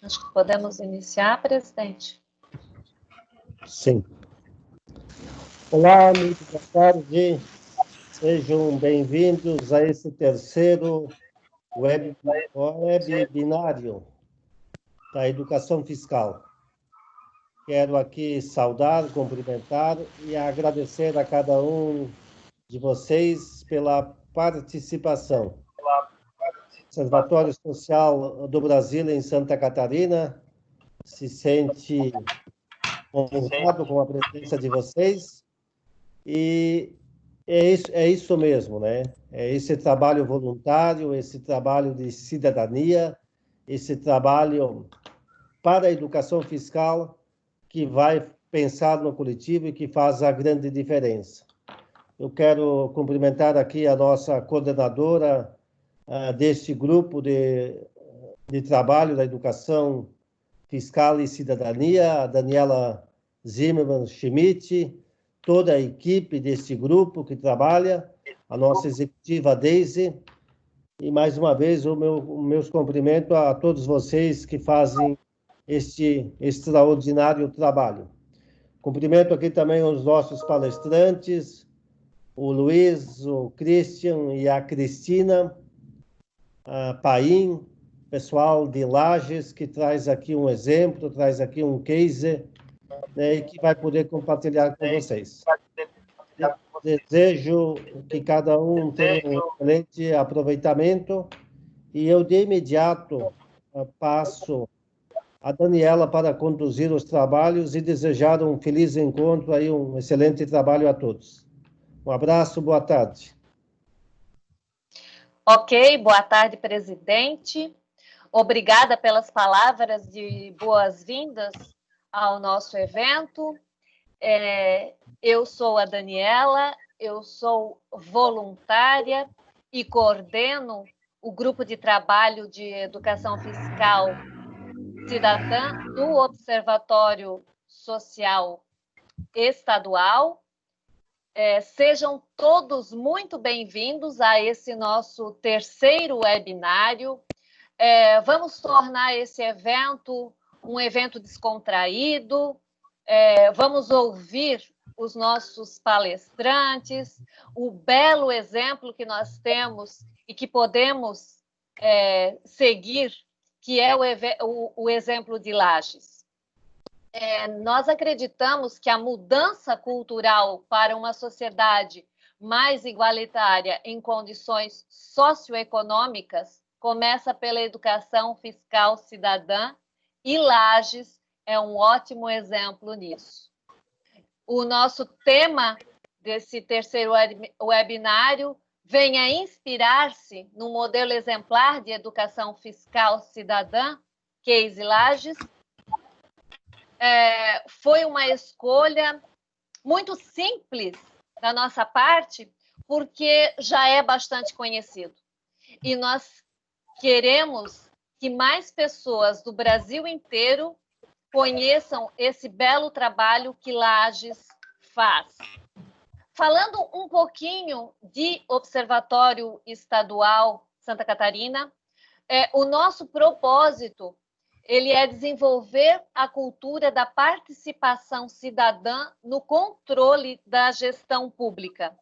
Acho que podemos iniciar, presidente. Sim. Olá, muito boa tarde. Sejam bem-vindos a esse terceiro webinário da educação fiscal. Quero aqui saudar, cumprimentar e agradecer a cada um de vocês pela participação. Observatório Social do Brasil em Santa Catarina se sente honrado com a presença de vocês e é isso mesmo, né? É esse trabalho voluntário, esse trabalho de cidadania, esse trabalho para a educação fiscal que vai pensar no coletivo e que faz a grande diferença. Eu quero cumprimentar aqui a nossa coordenadora deste grupo de trabalho da educação fiscal e cidadania, a Daniela Zimmermann Schmidt, toda a equipe deste grupo que trabalha, a nossa executiva Daisy, e mais uma vez meus cumprimentos a todos vocês que fazem este extraordinário trabalho. Cumprimento aqui também os nossos palestrantes, o Luiz, o Christian e a Cristina, a Paim, pessoal de Lages, que traz aqui um exemplo, traz aqui um case, né, e que vai poder compartilhar com vocês. Desejo que cada um tenha um excelente aproveitamento e eu, de imediato, passo a Daniela para conduzir os trabalhos e desejar um feliz encontro, aí, um excelente trabalho a todos. Um abraço, boa tarde. Ok, boa tarde, presidente. Obrigada pelas palavras de boas-vindas ao nosso evento. Eu sou a Daniela, eu sou voluntária e coordeno o grupo de trabalho de educação fiscal cidadã do Observatório Social Estadual. Sejam todos muito bem-vindos a esse nosso terceiro webinário. Vamos tornar esse evento um evento descontraído, vamos ouvir os nossos palestrantes, o belo exemplo que nós temos e que podemos seguir, que é o exemplo de Lages. Nós acreditamos que a mudança cultural para uma sociedade mais igualitária em condições socioeconômicas começa pela educação fiscal cidadã e Lages é um ótimo exemplo nisso. O nosso tema desse terceiro webinário vem a inspirar-se no modelo exemplar de educação fiscal cidadã, Case Lages. Foi uma escolha muito simples da nossa parte, porque já é bastante conhecido. E nós queremos que mais pessoas do Brasil inteiro conheçam esse belo trabalho que Lages faz. Falando um pouquinho de Observatório Estadual Santa Catarina, o nosso propósito ele é desenvolver a cultura da participação cidadã no controle da gestão pública.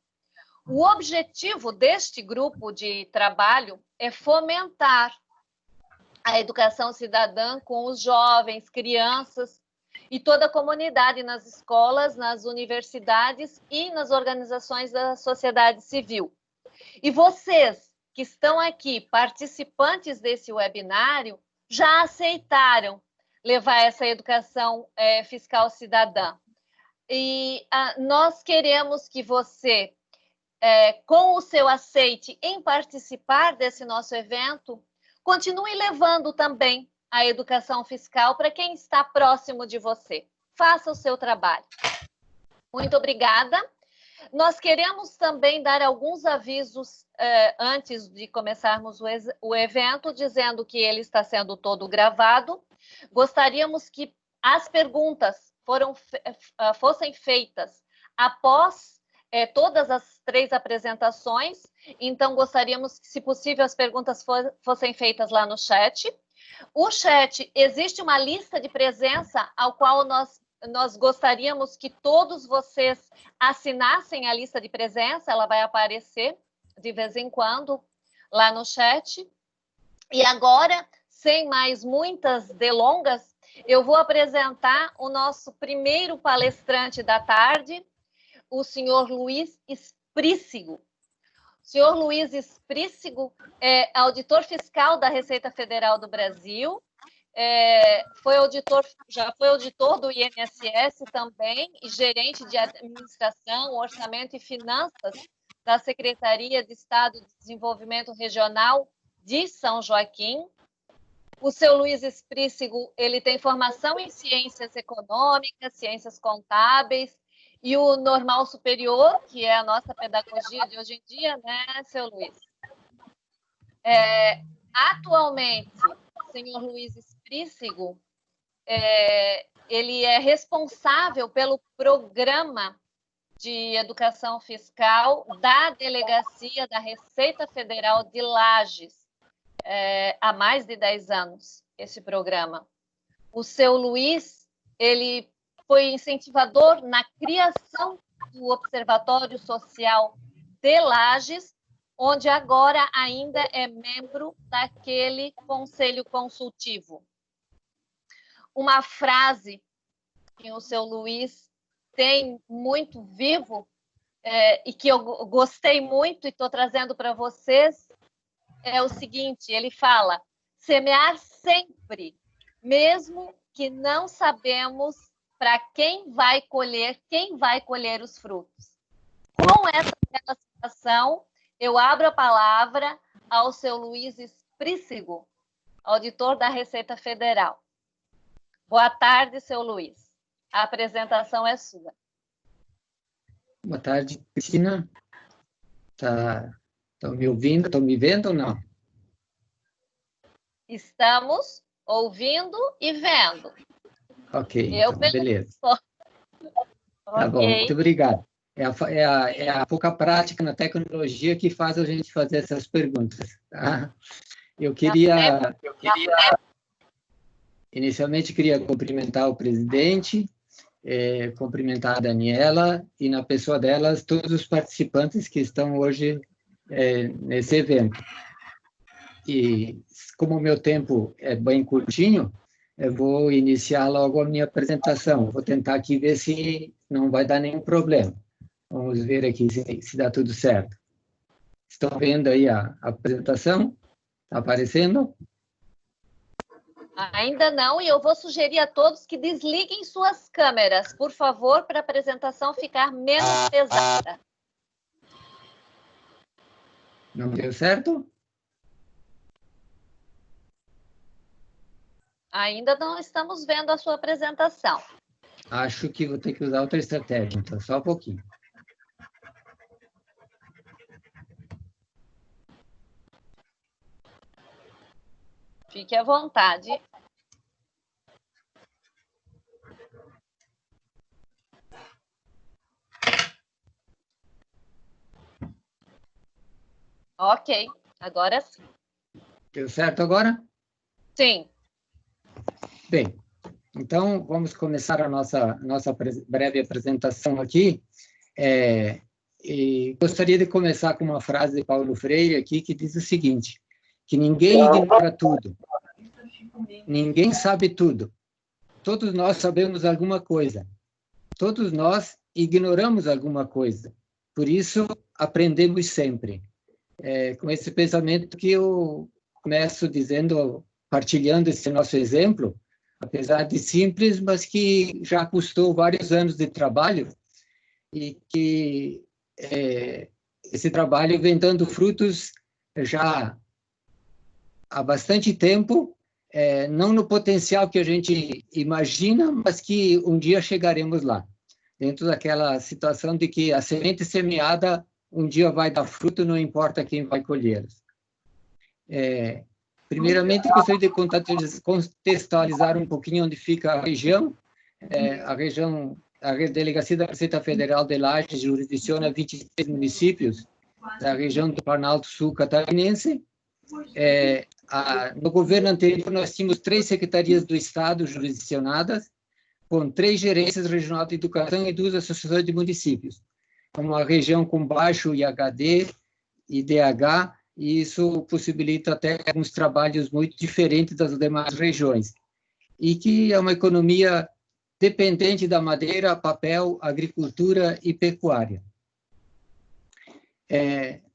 O objetivo deste grupo de trabalho é fomentar a educação cidadã com os jovens, crianças e toda a comunidade nas escolas, nas universidades e nas organizações da sociedade civil. E vocês que estão aqui, participantes desse webinário, já aceitaram levar essa educação fiscal cidadã. E nós queremos que você, com o seu aceite em participar desse nosso evento, continue levando também a educação fiscal para quem está próximo de você. Faça o seu trabalho. Muito obrigada. Nós queremos também dar alguns avisos antes de começarmos o evento, dizendo que ele está sendo todo gravado. Gostaríamos que as perguntas fossem feitas após todas as 3 apresentações. Então, gostaríamos que, se possível, as perguntas fossem feitas lá no chat. O chat, existe uma lista de presença ao qual nós gostaríamos que todos vocês assinassem a lista de presença. Ela vai aparecer de vez em quando lá no chat. E agora, sem mais muitas delongas, eu vou apresentar o nosso primeiro palestrante da tarde, o senhor Luiz Esprícigo. O senhor Luiz Esprícigo é auditor fiscal da Receita Federal do Brasil, já foi auditor do INSS também, e gerente de administração, orçamento e finanças da Secretaria de Estado de Desenvolvimento Regional de São Joaquim. O seu Luiz Esprícigo, ele tem formação em ciências econômicas, ciências contábeis, e o normal superior, que é a nossa pedagogia de hoje em dia, né, seu Luiz? Atualmente, o senhor Luiz Esprícigo, ele é responsável pelo programa de educação fiscal da Delegacia da Receita Federal de Lages, há mais de 10 anos, esse programa. O seu Luiz, ele foi incentivador na criação do Observatório Social de Lages, onde agora ainda é membro daquele conselho consultivo. Uma frase que o seu Luiz tem muito vivo e que eu gostei muito e estou trazendo para vocês é o seguinte: ele fala: semear sempre, mesmo que não sabemos para quem vai colher os frutos. Com essa relação, eu abro a palavra ao seu Luiz Esprícigo, auditor da Receita Federal. Boa tarde, seu Luiz. A apresentação é sua. Boa tarde, Cristina. Estão me ouvindo? Estão me vendo ou não? Estamos ouvindo e vendo. Ok, então, beleza. Tá bom, muito obrigado. É a pouca prática na tecnologia que faz a gente fazer essas perguntas. Tá? Inicialmente, queria cumprimentar o presidente, cumprimentar a Daniela e, na pessoa delas, todos os participantes que estão hoje nesse evento. E, como o meu tempo é bem curtinho, eu vou iniciar logo a minha apresentação. Vou tentar aqui ver se não vai dar nenhum problema. Vamos ver aqui se dá tudo certo. Estão vendo aí a apresentação? Está aparecendo? Ainda não, e eu vou sugerir a todos que desliguem suas câmeras, por favor, para a apresentação ficar menos pesada. Não deu certo? Ainda não estamos vendo a sua apresentação. Acho que vou ter que usar outra estratégia, então, só um pouquinho. Fique à vontade. Ok, agora sim. Deu certo agora? Sim. Bem, então vamos começar a nossa breve apresentação aqui. E gostaria de começar com uma frase de Paulo Freire aqui, que diz o seguinte: que ninguém ignora tudo, ninguém sabe tudo, todos nós sabemos alguma coisa, todos nós ignoramos alguma coisa, por isso aprendemos sempre. Com esse pensamento que eu começo dizendo, partilhando esse nosso exemplo, apesar de simples, mas que já custou vários anos de trabalho e que esse trabalho vem dando frutos já há bastante tempo, não no potencial que a gente imagina, mas que um dia chegaremos lá. dentro daquela situação de que a semente semeada um dia vai dar fruto, não importa quem vai colhê-las. Primeiramente, gostaria de contextualizar um pouquinho onde fica a região. A Delegacia da Receita Federal de Lages jurisdiciona 26 municípios da região do Planalto Sul catarinense. No governo anterior, nós tínhamos 3 secretarias do Estado jurisdicionadas, com 3 gerências regionais de educação e 2 associações de municípios. Uma região com baixo IHD e DH, e isso possibilita até alguns trabalhos muito diferentes das demais regiões. E que é uma economia dependente da madeira, papel, agricultura e pecuária.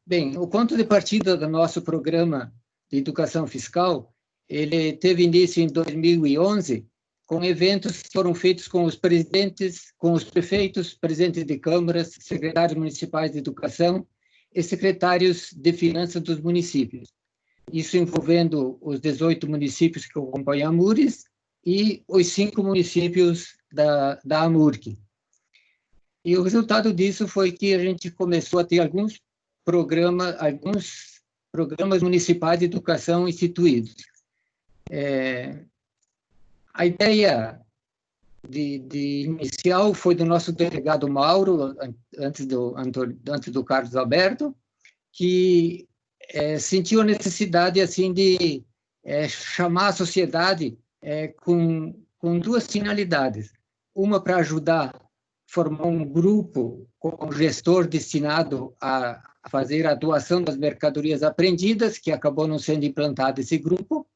Bem, o ponto de partida do nosso programa de educação fiscal, ele teve início em 2011, com eventos que foram feitos com os presidentes, com os prefeitos, presidentes de câmaras, secretários municipais de educação e secretários de finanças dos municípios. Isso envolvendo os 18 municípios que compõem a AMURES e os 5 municípios da AMURC. E o resultado disso foi que a gente começou a ter alguns programas municipais de educação instituídos. A ideia inicial foi do nosso delegado Mauro, antes do Carlos Alberto, que sentiu a necessidade assim de chamar a sociedade com 2 finalidades. Uma para ajudar a formar um grupo com um gestor destinado a fazer a doação das mercadorias apreendidas, que acabou não sendo implantado esse grupo,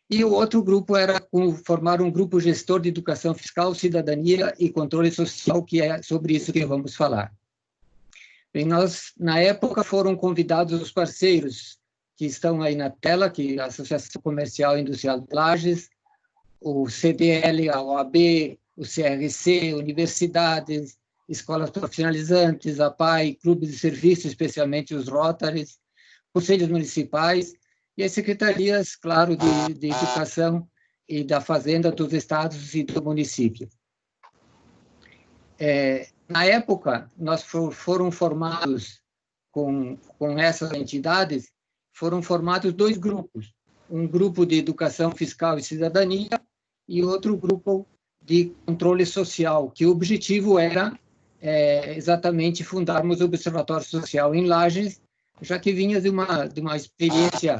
e o outro grupo era formar um grupo gestor de educação fiscal, cidadania e controle social, que é sobre isso que vamos falar. Bem, na época, foram convidados os parceiros que estão aí na tela, que é a Associação Comercial e Industrial de Lages, o CDL, a OAB, o CRC, universidades, escolas profissionalizantes, a PAI, clubes de serviço, especialmente os Rotaries, conselhos municipais, e as secretarias, claro, de educação e da fazenda dos estados e do município. Na época, foram formados com essas entidades, foram formados 2 grupos, um grupo de educação fiscal e cidadania e outro grupo de controle social, que o objetivo era exatamente fundarmos o Observatório Social em Lages, já que vinha de uma experiência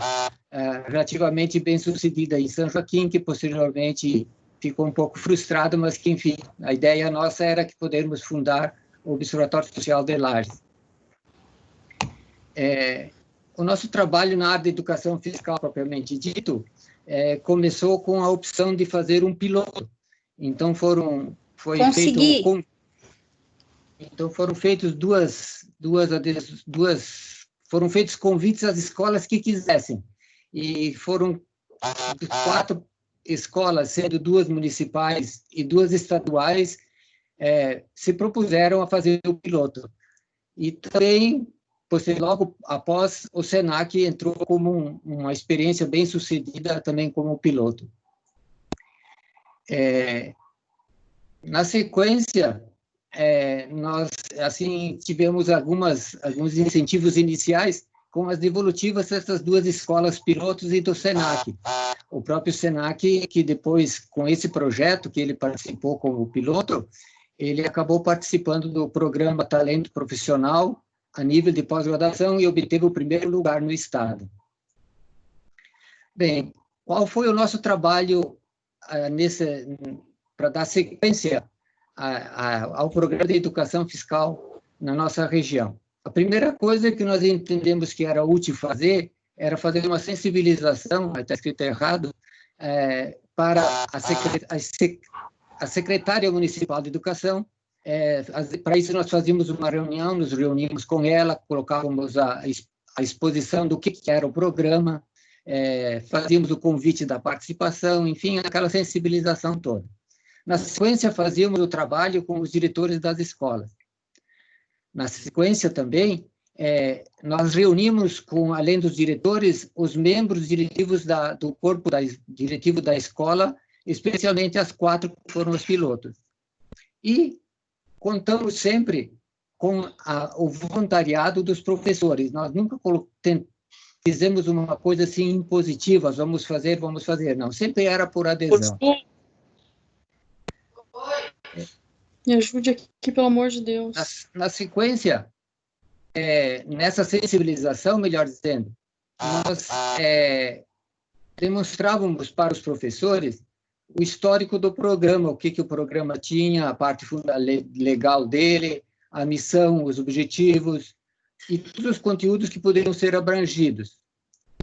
relativamente bem-sucedida em São Joaquim, que posteriormente ficou um pouco frustrado, mas que, enfim, a ideia nossa era que pudéssemos fundar o Observatório Social de Lages. O nosso trabalho na área de educação fiscal, propriamente dito, começou com a opção de fazer um piloto. Então, foram feitos foram feitos convites às escolas que quisessem. E foram 4 escolas, sendo 2 municipais e 2 estaduais, se propuseram a fazer o piloto. E também, logo após, o SENAC entrou como uma experiência bem-sucedida também como piloto. Na sequência, nós assim tivemos alguns incentivos iniciais com as devolutivas dessas 2 escolas pilotos e do SENAC. O próprio SENAC, que depois, com esse projeto que ele participou como piloto, ele acabou participando do programa Talento Profissional a nível de pós-graduação e obteve o 1º lugar no estado. Bem, qual foi o nosso trabalho para dar sequência ao programa de educação fiscal na nossa região? A primeira coisa que nós entendemos que era útil fazer era fazer uma sensibilização, está escrito errado, para a secretária municipal de educação. Para isso nós fazíamos uma reunião, nos reuníamos com ela, colocávamos a exposição do que era o programa, fazíamos o convite da participação, enfim, aquela sensibilização toda. Na sequência, fazíamos o trabalho com os diretores das escolas. Na sequência também, nós reunimos, além dos diretores, os membros diretivos do corpo diretivo da escola, especialmente as 4 que foram os pilotos. E, contamos sempre com o voluntariado dos professores. Nós nunca fizemos uma coisa assim impositiva, vamos fazer. Não, sempre era por adesão. Me ajude aqui, pelo amor de Deus. Na sequência, nessa sensibilização, melhor dizendo, nós demonstrávamos para os professores o histórico do programa, o que o programa tinha, a parte legal dele, a missão, os objetivos e todos os conteúdos que poderiam ser abrangidos,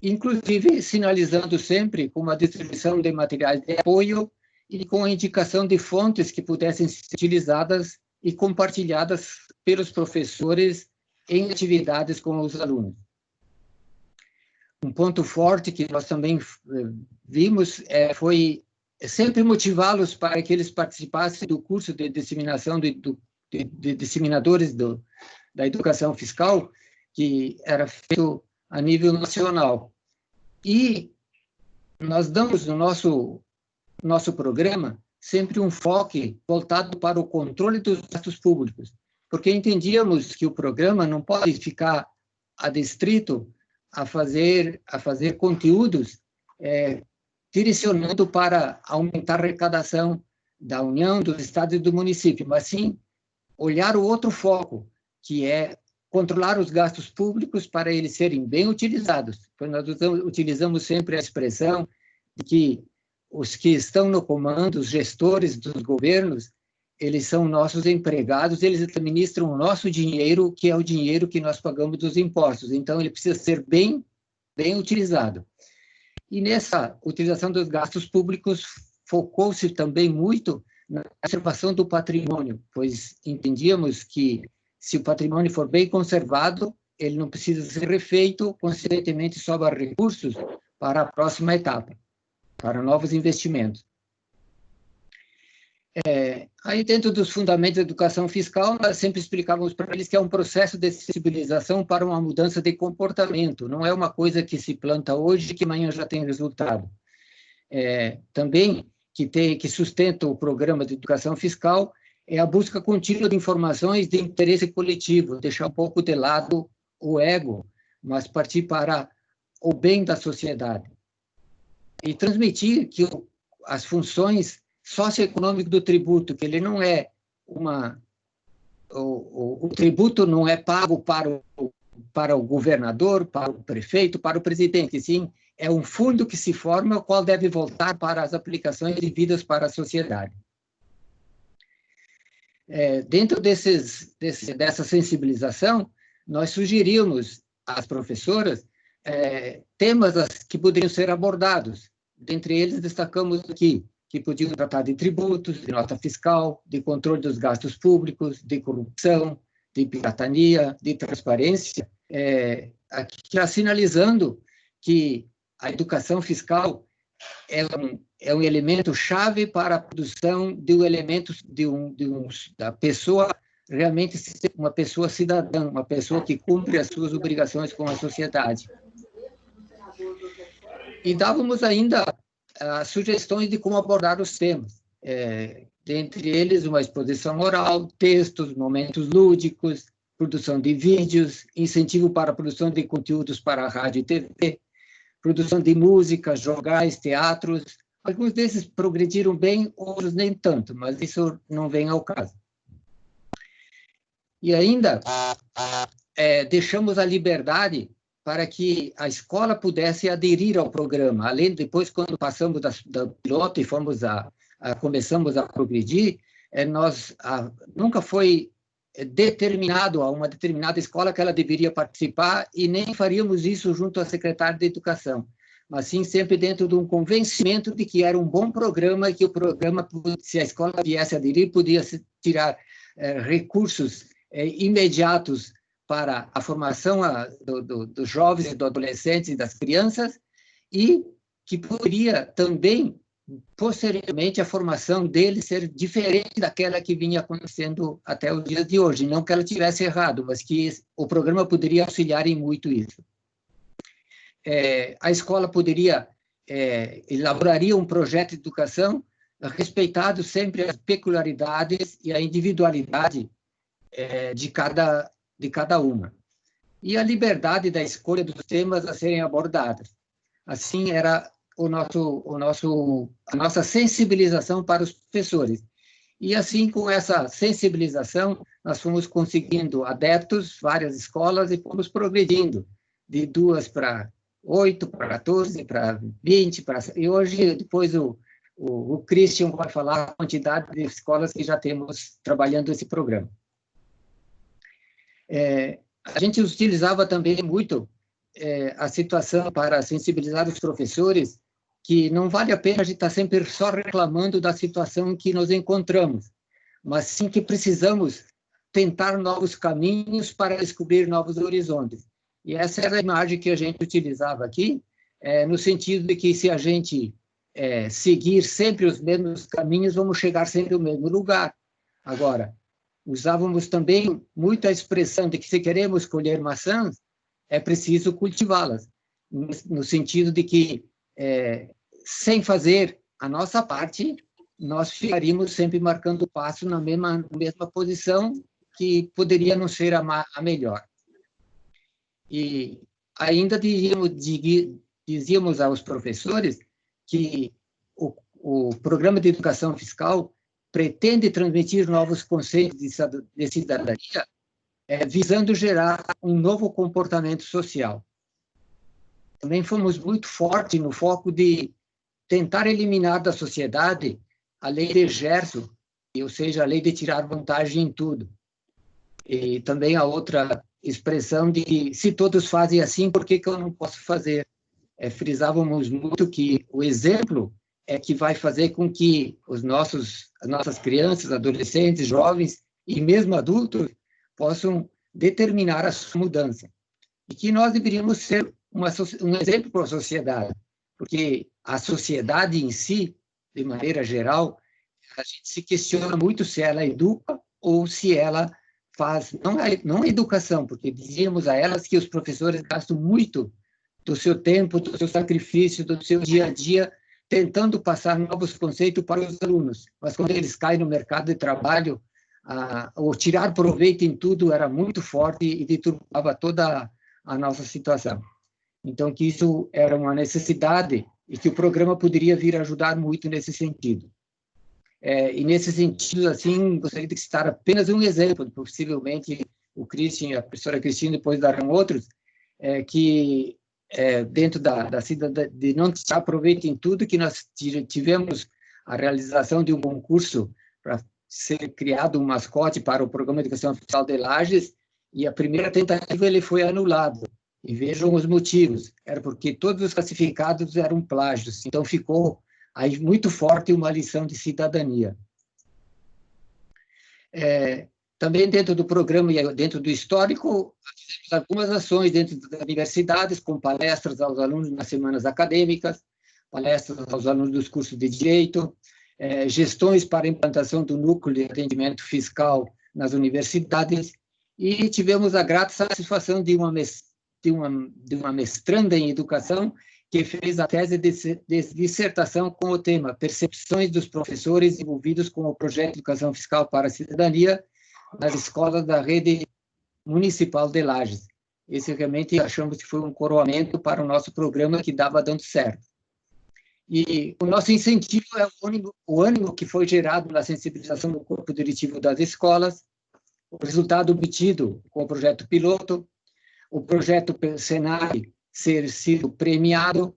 inclusive sinalizando sempre com uma distribuição de materiais de apoio e com a indicação de fontes que pudessem ser utilizadas e compartilhadas pelos professores em atividades com os alunos. Um ponto forte que nós também vimos foi sempre motivá-los para que eles participassem do curso de disseminação de disseminadores da educação fiscal, que era feito a nível nacional. E nós damos no nosso programa sempre um foco voltado para o controle dos gastos públicos, porque entendíamos que o programa não pode ficar adstrito a fazer conteúdos direcionando para aumentar a arrecadação da União, dos estados e do município, mas sim olhar o outro foco, que é controlar os gastos públicos para eles serem bem utilizados. Pois nós utilizamos sempre a expressão de que os que estão no comando, os gestores dos governos, eles são nossos empregados, eles administram o nosso dinheiro, que é o dinheiro que nós pagamos dos impostos. Então, ele precisa ser bem utilizado. E nessa utilização dos gastos públicos, focou-se também muito na conservação do patrimônio, pois entendíamos que, se o patrimônio for bem conservado, ele não precisa ser refeito, consequentemente sobra recursos para a próxima etapa, para novos investimentos. Aí, dentro dos fundamentos da educação fiscal, nós sempre explicávamos para eles que é um processo de sensibilização para uma mudança de comportamento, não é uma coisa que se planta hoje e que amanhã já tem resultado. Também, que sustenta o programa de educação fiscal, é a busca contínua de informações de interesse coletivo, deixar um pouco de lado o ego, mas partir para o bem da sociedade. E transmitir que as funções socioeconômicas do tributo, que ele não é o tributo não é pago para o governador, para o prefeito, para o presidente, sim, é um fundo que se forma, o qual deve voltar para as aplicações devidas para a sociedade. Dentro dessa sensibilização, nós sugerimos às professoras temas que poderiam ser abordados. Dentre eles, destacamos aqui que podiam tratar de tributos, de nota fiscal, de controle dos gastos públicos, de corrupção, de pirataria, de transparência, aqui sinalizando que a educação fiscal é um elemento chave para a produção de um elemento da pessoa realmente ser uma pessoa cidadã, uma pessoa que cumpre as suas obrigações com a sociedade. E dávamos ainda sugestões de como abordar os temas, dentre eles uma exposição oral, textos, momentos lúdicos, produção de vídeos, incentivo para a produção de conteúdos para a rádio e TV, produção de música, jogais, teatros. Alguns desses progrediram bem, outros nem tanto, mas isso não vem ao caso. E ainda deixamos a liberdade para que a escola pudesse aderir ao programa. Além, depois, quando passamos da piloto e começamos a progredir, nunca foi determinado a uma determinada escola que ela deveria participar e nem faríamos isso junto à secretária de Educação, mas sim sempre dentro de um convencimento de que era um bom programa e que o programa, se a escola viesse a aderir, podia tirar recursos imediatos para a formação dos jovens, dos adolescentes e das crianças, e que poderia também, posteriormente, a formação deles ser diferente daquela que vinha acontecendo até os dias de hoje. Não que ela tivesse errado, mas que o programa poderia auxiliar em muito isso. A escola elaboraria um projeto de educação respeitado sempre as peculiaridades e a individualidade de cada uma. E a liberdade da escolha dos temas a serem abordados. Assim, era a nossa sensibilização para os professores. E assim, com essa sensibilização, nós fomos conseguindo adeptos, várias escolas, e fomos progredindo de 2 para 8, para 14, para 20, e hoje, depois, o Christian vai falar a quantidade de escolas que já temos trabalhando esse programa. A gente utilizava também muito a situação para sensibilizar os professores, que não vale a pena a gente estar sempre só reclamando da situação em que nos encontramos, mas sim que precisamos tentar novos caminhos para descobrir novos horizontes. E essa era a imagem que a gente utilizava aqui, no sentido de que se a gente seguir sempre os mesmos caminhos, vamos chegar sempre ao mesmo lugar. Agora, usávamos também muito a expressão de que se queremos colher maçãs, é preciso cultivá-las, no sentido de que, sem fazer a nossa parte, nós ficaríamos sempre marcando passo na mesma posição, que poderia não ser a melhor. E ainda dizíamos aos professores que o programa de educação fiscal pretende transmitir novos conceitos de cidadania, visando gerar um novo comportamento social. Também fomos muito fortes no foco de tentar eliminar da sociedade a lei de Gerson, ou seja, a lei de tirar vantagem em tudo. E também a outra expressão de que, se todos fazem assim, por que eu não posso fazer? Frisávamos muito que o exemplo é que vai fazer com que as nossas crianças, adolescentes, jovens e mesmo adultos possam determinar a sua mudança. E que nós deveríamos ser um exemplo para a sociedade, porque a sociedade em si, de maneira geral, a gente se questiona muito se ela educa ou se ela faz, não a educação, porque dizíamos a elas que os professores gastam muito do seu tempo, do seu sacrifício, do seu dia a dia, tentando passar novos conceitos para os alunos. Mas quando eles caem no mercado de trabalho, o tirar proveito em tudo era muito forte e deturpava toda a nossa situação. Então, que isso era uma necessidade e que o programa poderia vir a ajudar muito nesse sentido. E nesse sentido, assim, gostaria de citar apenas um exemplo, possivelmente o Christian e a professora Cristina depois darão outros, que dentro da cidadania, de não tirar proveito em tudo, que nós tivemos a realização de um concurso para ser criado um mascote para o Programa de Educação Fiscal de Lages, e a primeira tentativa ele foi anulado. E vejam os motivos, era porque todos os classificados eram plágios, então ficou aí muito forte uma lição de cidadania. Também dentro do programa e dentro do histórico, fizemos algumas ações dentro das universidades, com palestras aos alunos nas semanas acadêmicas, palestras aos alunos dos cursos de Direito, gestões para a implantação do núcleo de atendimento fiscal nas universidades, e tivemos a grata satisfação de uma mestranda em educação que fez a tese de dissertação com o tema Percepções dos professores envolvidos com o projeto de Educação Fiscal para a Cidadania nas escolas da rede municipal de Lages. Esse realmente achamos que foi um coroamento para o nosso programa que estava dando certo. E o nosso incentivo é o ânimo que foi gerado na sensibilização do corpo diretivo das escolas, o resultado obtido com o projeto piloto, o projeto Senai ser sido premiado,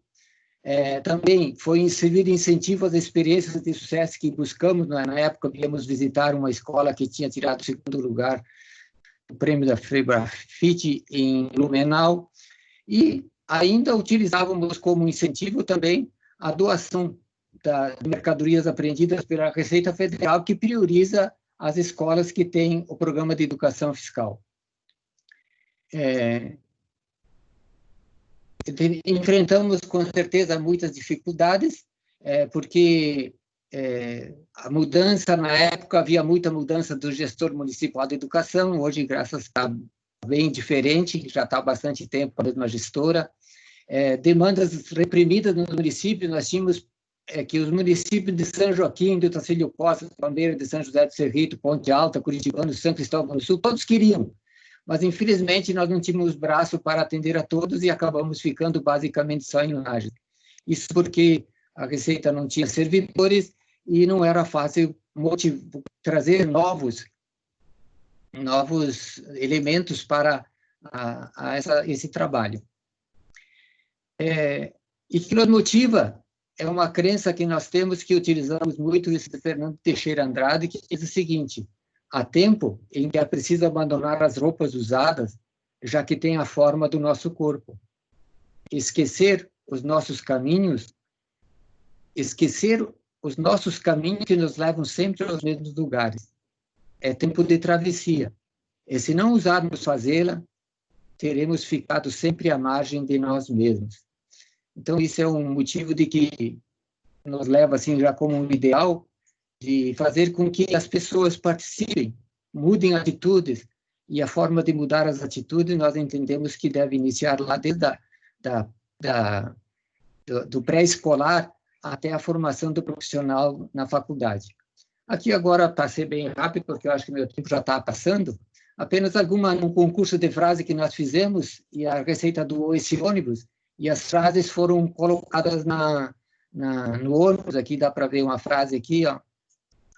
também foi inserido incentivo às experiências de sucesso que buscamos. Na época, viemos visitar uma escola que tinha tirado o segundo lugar o prêmio da FIT em Blumenau, e ainda utilizávamos como incentivo também a doação de mercadorias apreendidas pela Receita Federal, que prioriza as escolas que têm o programa de educação fiscal. Enfrentamos, com certeza, muitas dificuldades, porque a mudança, na época, havia muita mudança do gestor municipal de educação, hoje, graças a bem diferente, já está há bastante tempo a mesma gestora, demandas reprimidas no município, nós tínhamos é que os municípios de São Joaquim, do Tacílio Costa, Palmeira, de São José do Cerrito, Ponte Alta, Curitibano, São Cristóvão do Sul, todos queriam. Mas, infelizmente, nós não tínhamos braço para atender a todos e acabamos ficando basicamente só em Lages. Isso porque a Receita não tinha servidores e não era fácil trazer novos elementos para esse trabalho. E que nos motiva é uma crença que nós temos, que utilizamos muito, esse de Fernando Teixeira Andrade, que diz o seguinte: há tempo em que é preciso abandonar as roupas usadas, já que tem a forma do nosso corpo. Esquecer os nossos caminhos que nos levam sempre aos mesmos lugares. É tempo de travessia. E se não usarmos fazê-la, teremos ficado sempre à margem de nós mesmos. Então, isso é um motivo de que nos leva, assim, já como um ideal, de fazer com que as pessoas participem, mudem atitudes, e a forma de mudar as atitudes nós entendemos que deve iniciar lá desde do pré-escolar até a formação do profissional na faculdade. Aqui agora, para ser bem rápido, porque eu acho que meu tempo já está passando, apenas um concurso de frase que nós fizemos, e a Receita doou esse ônibus, e as frases foram colocadas no ônibus. Aqui dá para ver uma frase aqui, ó.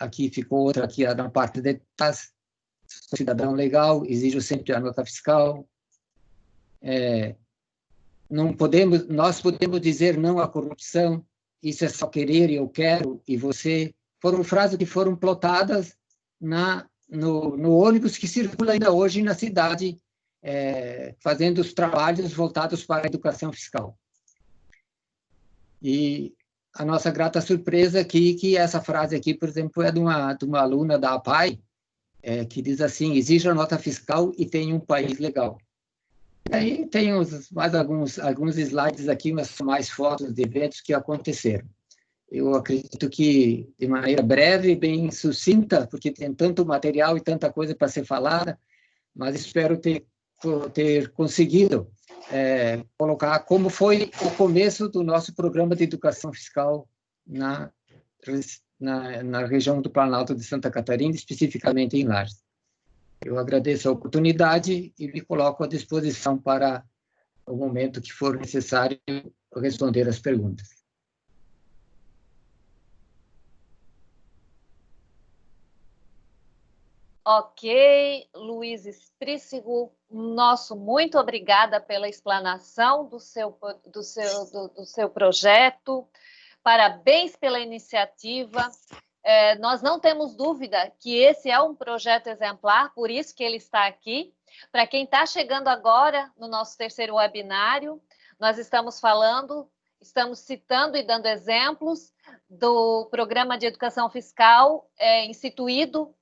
Aqui ficou outra aqui na parte de trás. Cidadão legal, exijo sempre a nota fiscal. Nós podemos dizer não à corrupção, isso é só querer, eu quero, e você. Foram frases que foram plotadas no ônibus que circula ainda hoje na cidade, fazendo os trabalhos voltados para a educação fiscal. E a nossa grata surpresa aqui, que essa frase aqui, por exemplo, é de uma aluna da APAI, que diz assim: exija nota fiscal e tenha um país legal. E aí tem mais alguns slides aqui, mas são mais fotos de eventos que aconteceram. Eu acredito que, de maneira breve, bem sucinta, porque tem tanto material e tanta coisa para ser falada, mas espero ter conseguido colocar como foi o começo do nosso programa de educação fiscal na região do Planalto de Santa Catarina, especificamente em Lages. Eu agradeço a oportunidade e me coloco à disposição para o momento que for necessário responder as perguntas. Ok, Luiz Esprícigo, nosso muito obrigada pela explanação do seu projeto, parabéns pela iniciativa. Nós não temos dúvida que esse é um projeto exemplar, por isso que ele está aqui. Para quem está chegando agora no nosso terceiro webinário, nós estamos citando e dando exemplos do programa de educação fiscal instituído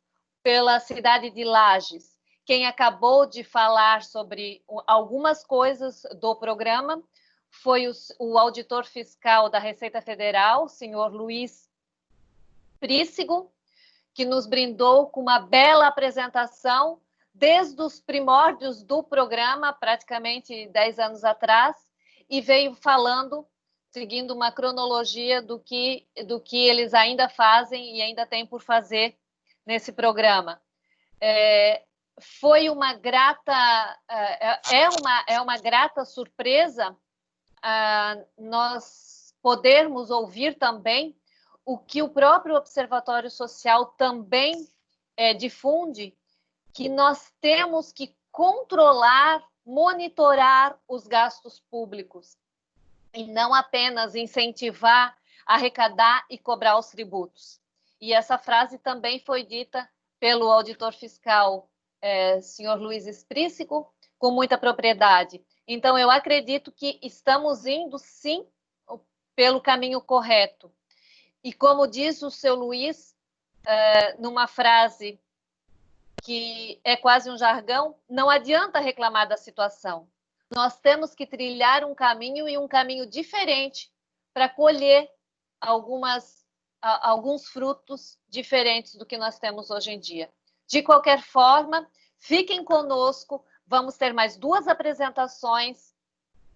pela cidade de Lages. Quem acabou de falar sobre algumas coisas do programa foi o auditor fiscal da Receita Federal, senhor Luiz Esprícigo, que nos brindou com uma bela apresentação desde os primórdios do programa, praticamente 10 anos atrás, e veio falando, seguindo uma cronologia do que eles ainda fazem e ainda têm por fazer nesse programa. Foi uma grata, uma grata surpresa nós podermos ouvir também o que o próprio Observatório Social também difunde, que nós temos que controlar, monitorar os gastos públicos e não apenas incentivar, arrecadar e cobrar os tributos. E essa frase também foi dita pelo auditor fiscal, senhor Luiz Esprícigo, com muita propriedade. Então, eu acredito que estamos indo, sim, pelo caminho correto. E como diz o seu Luiz, numa frase que é quase um jargão, não adianta reclamar da situação. Nós temos que trilhar um caminho e um caminho diferente para colher alguns frutos diferentes do que nós temos hoje em dia. De qualquer forma, fiquem conosco, vamos ter mais 2 apresentações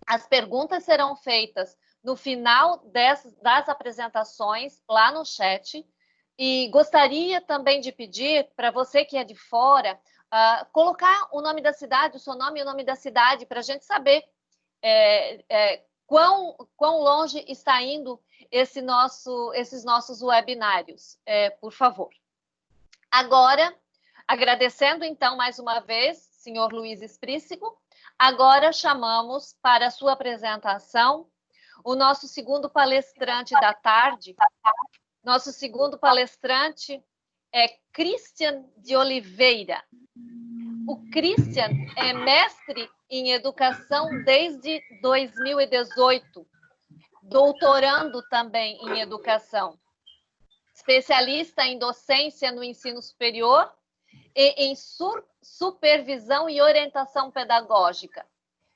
As perguntas serão feitas no final das apresentações, lá no chat. E gostaria também de pedir para você que é de fora, colocar o nome da cidade, o seu nome e o nome da cidade, para a gente saber quão longe está indo esses nossos webinários, por favor. Agora, agradecendo então mais uma vez, senhor Luiz Esprícigo, agora chamamos para a sua apresentação o nosso segundo palestrante da tarde. Nosso segundo palestrante é Christian de Oliveira. O Christian é mestre em educação desde 2018, doutorando também em educação, especialista em docência no ensino superior e em supervisão e orientação pedagógica.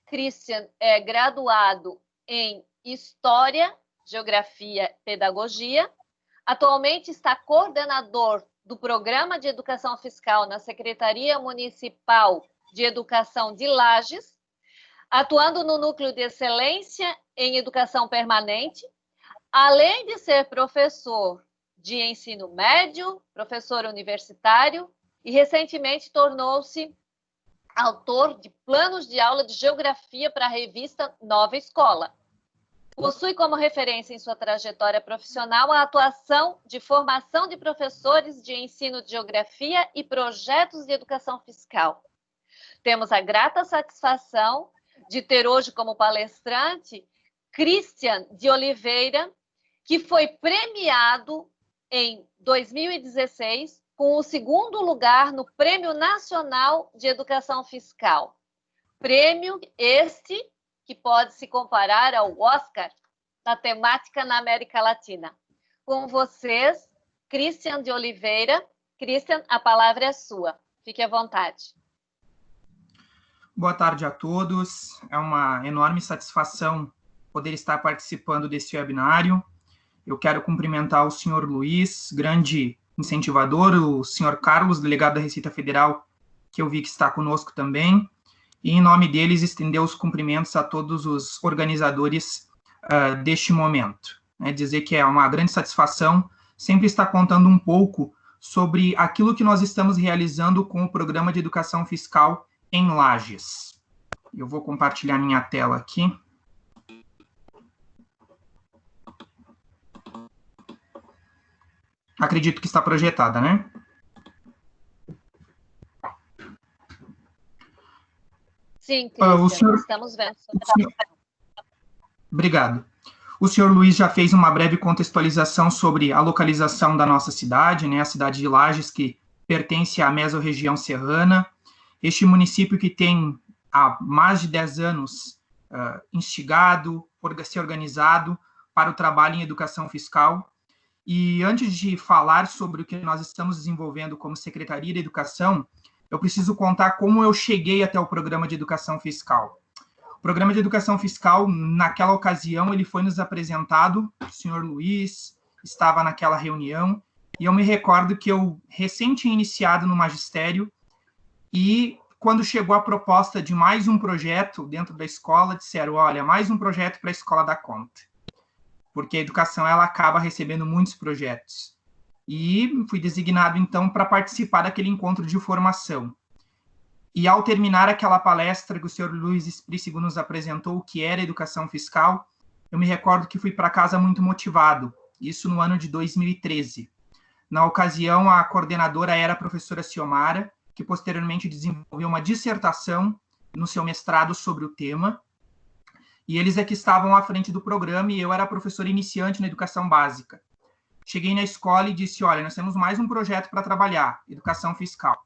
Christian é graduado em História, Geografia e Pedagogia. Atualmente está coordenador do Programa de Educação Fiscal na Secretaria Municipal de Educação de Lages, atuando no Núcleo de Excelência em Educação Permanente, além de ser professor de ensino médio, professor universitário, e recentemente tornou-se autor de planos de aula de geografia para a revista Nova Escola. Possui como referência em sua trajetória profissional a atuação de formação de professores de ensino de geografia e projetos de educação fiscal. Temos a grata satisfação de ter hoje como palestrante Christian de Oliveira, que foi premiado em 2016 com o segundo lugar no Prêmio Nacional de Educação Fiscal. Prêmio este que pode se comparar ao Oscar da temática na América Latina. Com vocês, Christian de Oliveira. Christian, a palavra é sua. Fique à vontade. Boa tarde a todos. É uma enorme satisfação poder estar participando desse webinário. Eu quero cumprimentar o senhor Luiz, grande incentivador, o senhor Carlos, delegado da Receita Federal, que eu vi que está conosco também, e em nome deles estender os cumprimentos a todos os organizadores deste momento. Dizer que é uma grande satisfação sempre estar contando um pouco sobre aquilo que nós estamos realizando com o Programa de Educação Fiscal em Lages. Eu vou compartilhar minha tela aqui. Acredito que está projetada, né? Sim, Christian, estamos vendo. Obrigado. O senhor Luiz já fez uma breve contextualização sobre a localização da nossa cidade, né? A cidade de Lages, que pertence à mesorregião serrana. Este município que tem há mais de 10 anos instigado, se organizado para o trabalho em educação fiscal. E antes de falar sobre o que nós estamos desenvolvendo como Secretaria de Educação, eu preciso contar como eu cheguei até o Programa de Educação Fiscal. O Programa de Educação Fiscal, naquela ocasião, ele foi nos apresentado, o senhor Luiz estava naquela reunião, e eu me recordo que eu recém tinha iniciado no magistério, e quando chegou a proposta de mais um projeto dentro da escola, disseram, olha, mais um projeto para a escola dar conta. Porque a educação ela acaba recebendo muitos projetos. E fui designado, então, para participar daquele encontro de formação. E ao terminar aquela palestra que o senhor Luiz Esprícigo nos apresentou, o que era educação fiscal, eu me recordo que fui para casa muito motivado, isso no ano de 2013. Na ocasião, a coordenadora era a professora Ciomara, que posteriormente desenvolveu uma dissertação no seu mestrado sobre o tema, e eles é que estavam à frente do programa, e eu era professora iniciante na educação básica. Cheguei na escola e disse, olha, nós temos mais um projeto para trabalhar, educação fiscal.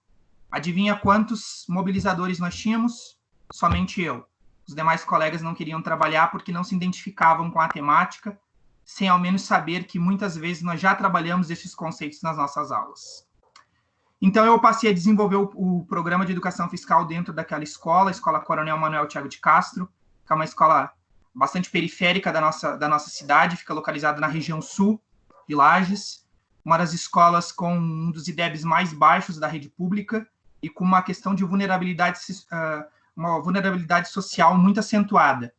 Adivinha quantos mobilizadores nós tínhamos? Somente eu. Os demais colegas não queriam trabalhar porque não se identificavam com a temática, sem ao menos saber que muitas vezes nós já trabalhamos esses conceitos nas nossas aulas. Então, eu passei a desenvolver o programa de educação fiscal dentro daquela escola, a Escola Coronel Manuel Thiago de Castro, que é uma escola bastante periférica da nossa cidade, fica localizada na região sul de Lages, uma das escolas com um dos IDEBs mais baixos da rede pública e com uma questão de vulnerabilidade social muito acentuada.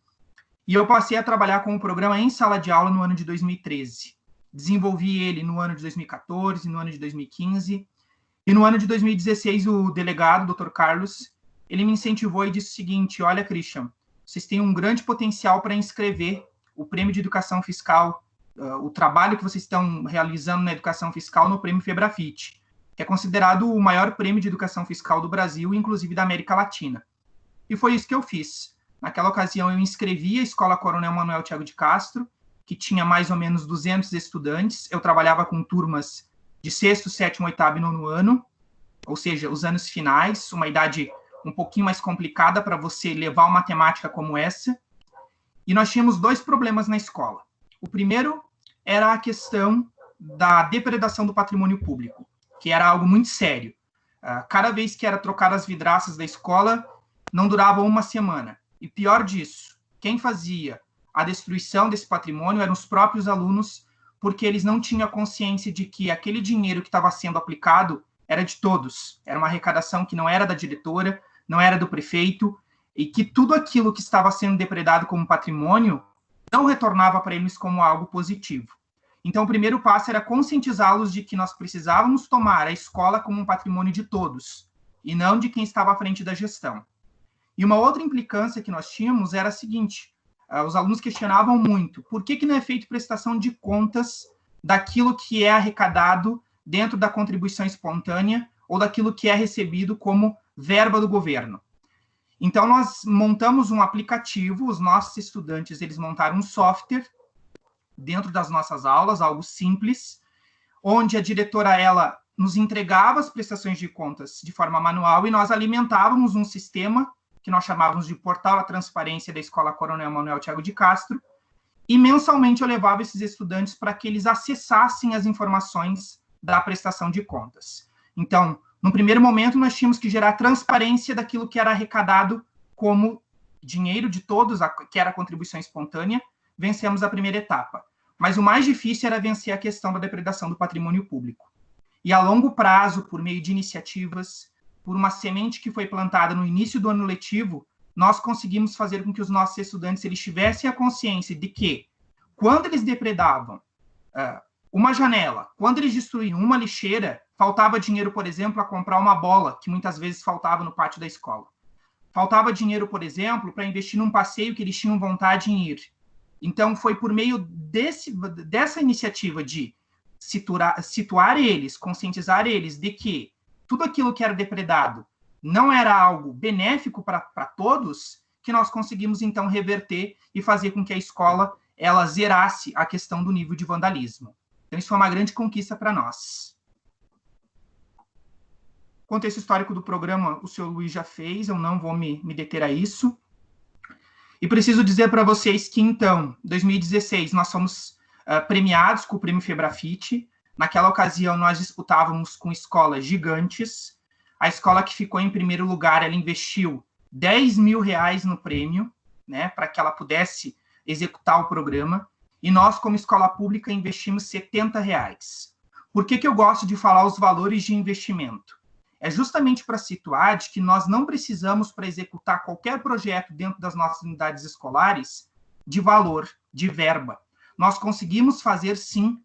e eu passei a trabalhar com o programa em sala de aula no ano de 2013. Desenvolvi ele no ano de 2014, no ano de 2015, e no ano de 2016 o delegado, Dr. Carlos, ele me incentivou e disse o seguinte: olha, Christian, vocês têm um grande potencial para inscrever o Prêmio de Educação Fiscal, o trabalho que vocês estão realizando na educação fiscal no Prêmio Febrafit, que é considerado o maior prêmio de educação fiscal do Brasil, inclusive da América Latina. E foi isso que eu fiz. Naquela ocasião, eu inscrevi a Escola Coronel Manuel Thiago de Castro, que tinha mais ou menos 200 estudantes. Eu trabalhava com turmas de 6º, 7º, 8º e 9º ano, ou seja, os anos finais, uma idade um pouquinho mais complicada para você levar uma temática como essa. E nós tínhamos 2 problemas na escola. O primeiro era a questão da depredação do patrimônio público, que era algo muito sério. Cada vez que era trocar as vidraças da escola, não durava uma semana. E pior disso, quem fazia a destruição desse patrimônio eram os próprios alunos, porque eles não tinham consciência de que aquele dinheiro que estava sendo aplicado era de todos. Era uma arrecadação que não era da diretora, não era do prefeito, e que tudo aquilo que estava sendo depredado como patrimônio não retornava para eles como algo positivo. Então, o primeiro passo era conscientizá-los de que nós precisávamos tomar a escola como um patrimônio de todos, e não de quem estava à frente da gestão. E uma outra implicância que nós tínhamos era a seguinte: os alunos questionavam muito, por que não é feito prestação de contas daquilo que é arrecadado dentro da contribuição espontânea ou daquilo que é recebido como verba do governo? Então, nós montamos um aplicativo, os nossos estudantes, eles montaram um software dentro das nossas aulas, algo simples, onde a diretora, ela nos entregava as prestações de contas de forma manual e nós alimentávamos um sistema que nós chamávamos de Portal da Transparência da Escola Coronel Manuel Thiago de Castro, e mensalmente eu levava esses estudantes para que eles acessassem as informações da prestação de contas. Então, no primeiro momento, nós tínhamos que gerar transparência daquilo que era arrecadado como dinheiro de todos, que era a contribuição espontânea. Vencemos a primeira etapa. Mas o mais difícil era vencer a questão da depredação do patrimônio público. E a longo prazo, por meio de iniciativas, por uma semente que foi plantada no início do ano letivo, nós conseguimos fazer com que os nossos estudantes eles tivessem a consciência de que, quando eles depredavam uma janela, quando eles destruíam uma lixeira, faltava dinheiro, por exemplo, a comprar uma bola, que muitas vezes faltava no pátio da escola. Faltava dinheiro, por exemplo, para investir num passeio que eles tinham vontade em ir. Então, foi por meio dessa iniciativa de situar eles, conscientizar eles de que tudo aquilo que era depredado não era algo benéfico para todos, que nós conseguimos, então, reverter e fazer com que a escola ela zerasse a questão do nível de vandalismo. Então, isso foi uma grande conquista para nós. O contexto histórico do programa, o senhor Luiz já fez, eu não vou me deter a isso. E preciso dizer para vocês que, então, em 2016, nós fomos premiados com o Prêmio Febrafit. Naquela ocasião, nós disputávamos com escolas gigantes. A escola que ficou em primeiro lugar, ela investiu R$10 mil no prêmio, né, para que ela pudesse executar o programa. E nós, como escola pública, investimos R$70. Por que eu gosto de falar os valores de investimento? É justamente para situar de que nós não precisamos, para executar qualquer projeto dentro das nossas unidades escolares, de valor, de verba. Nós conseguimos fazer, sim,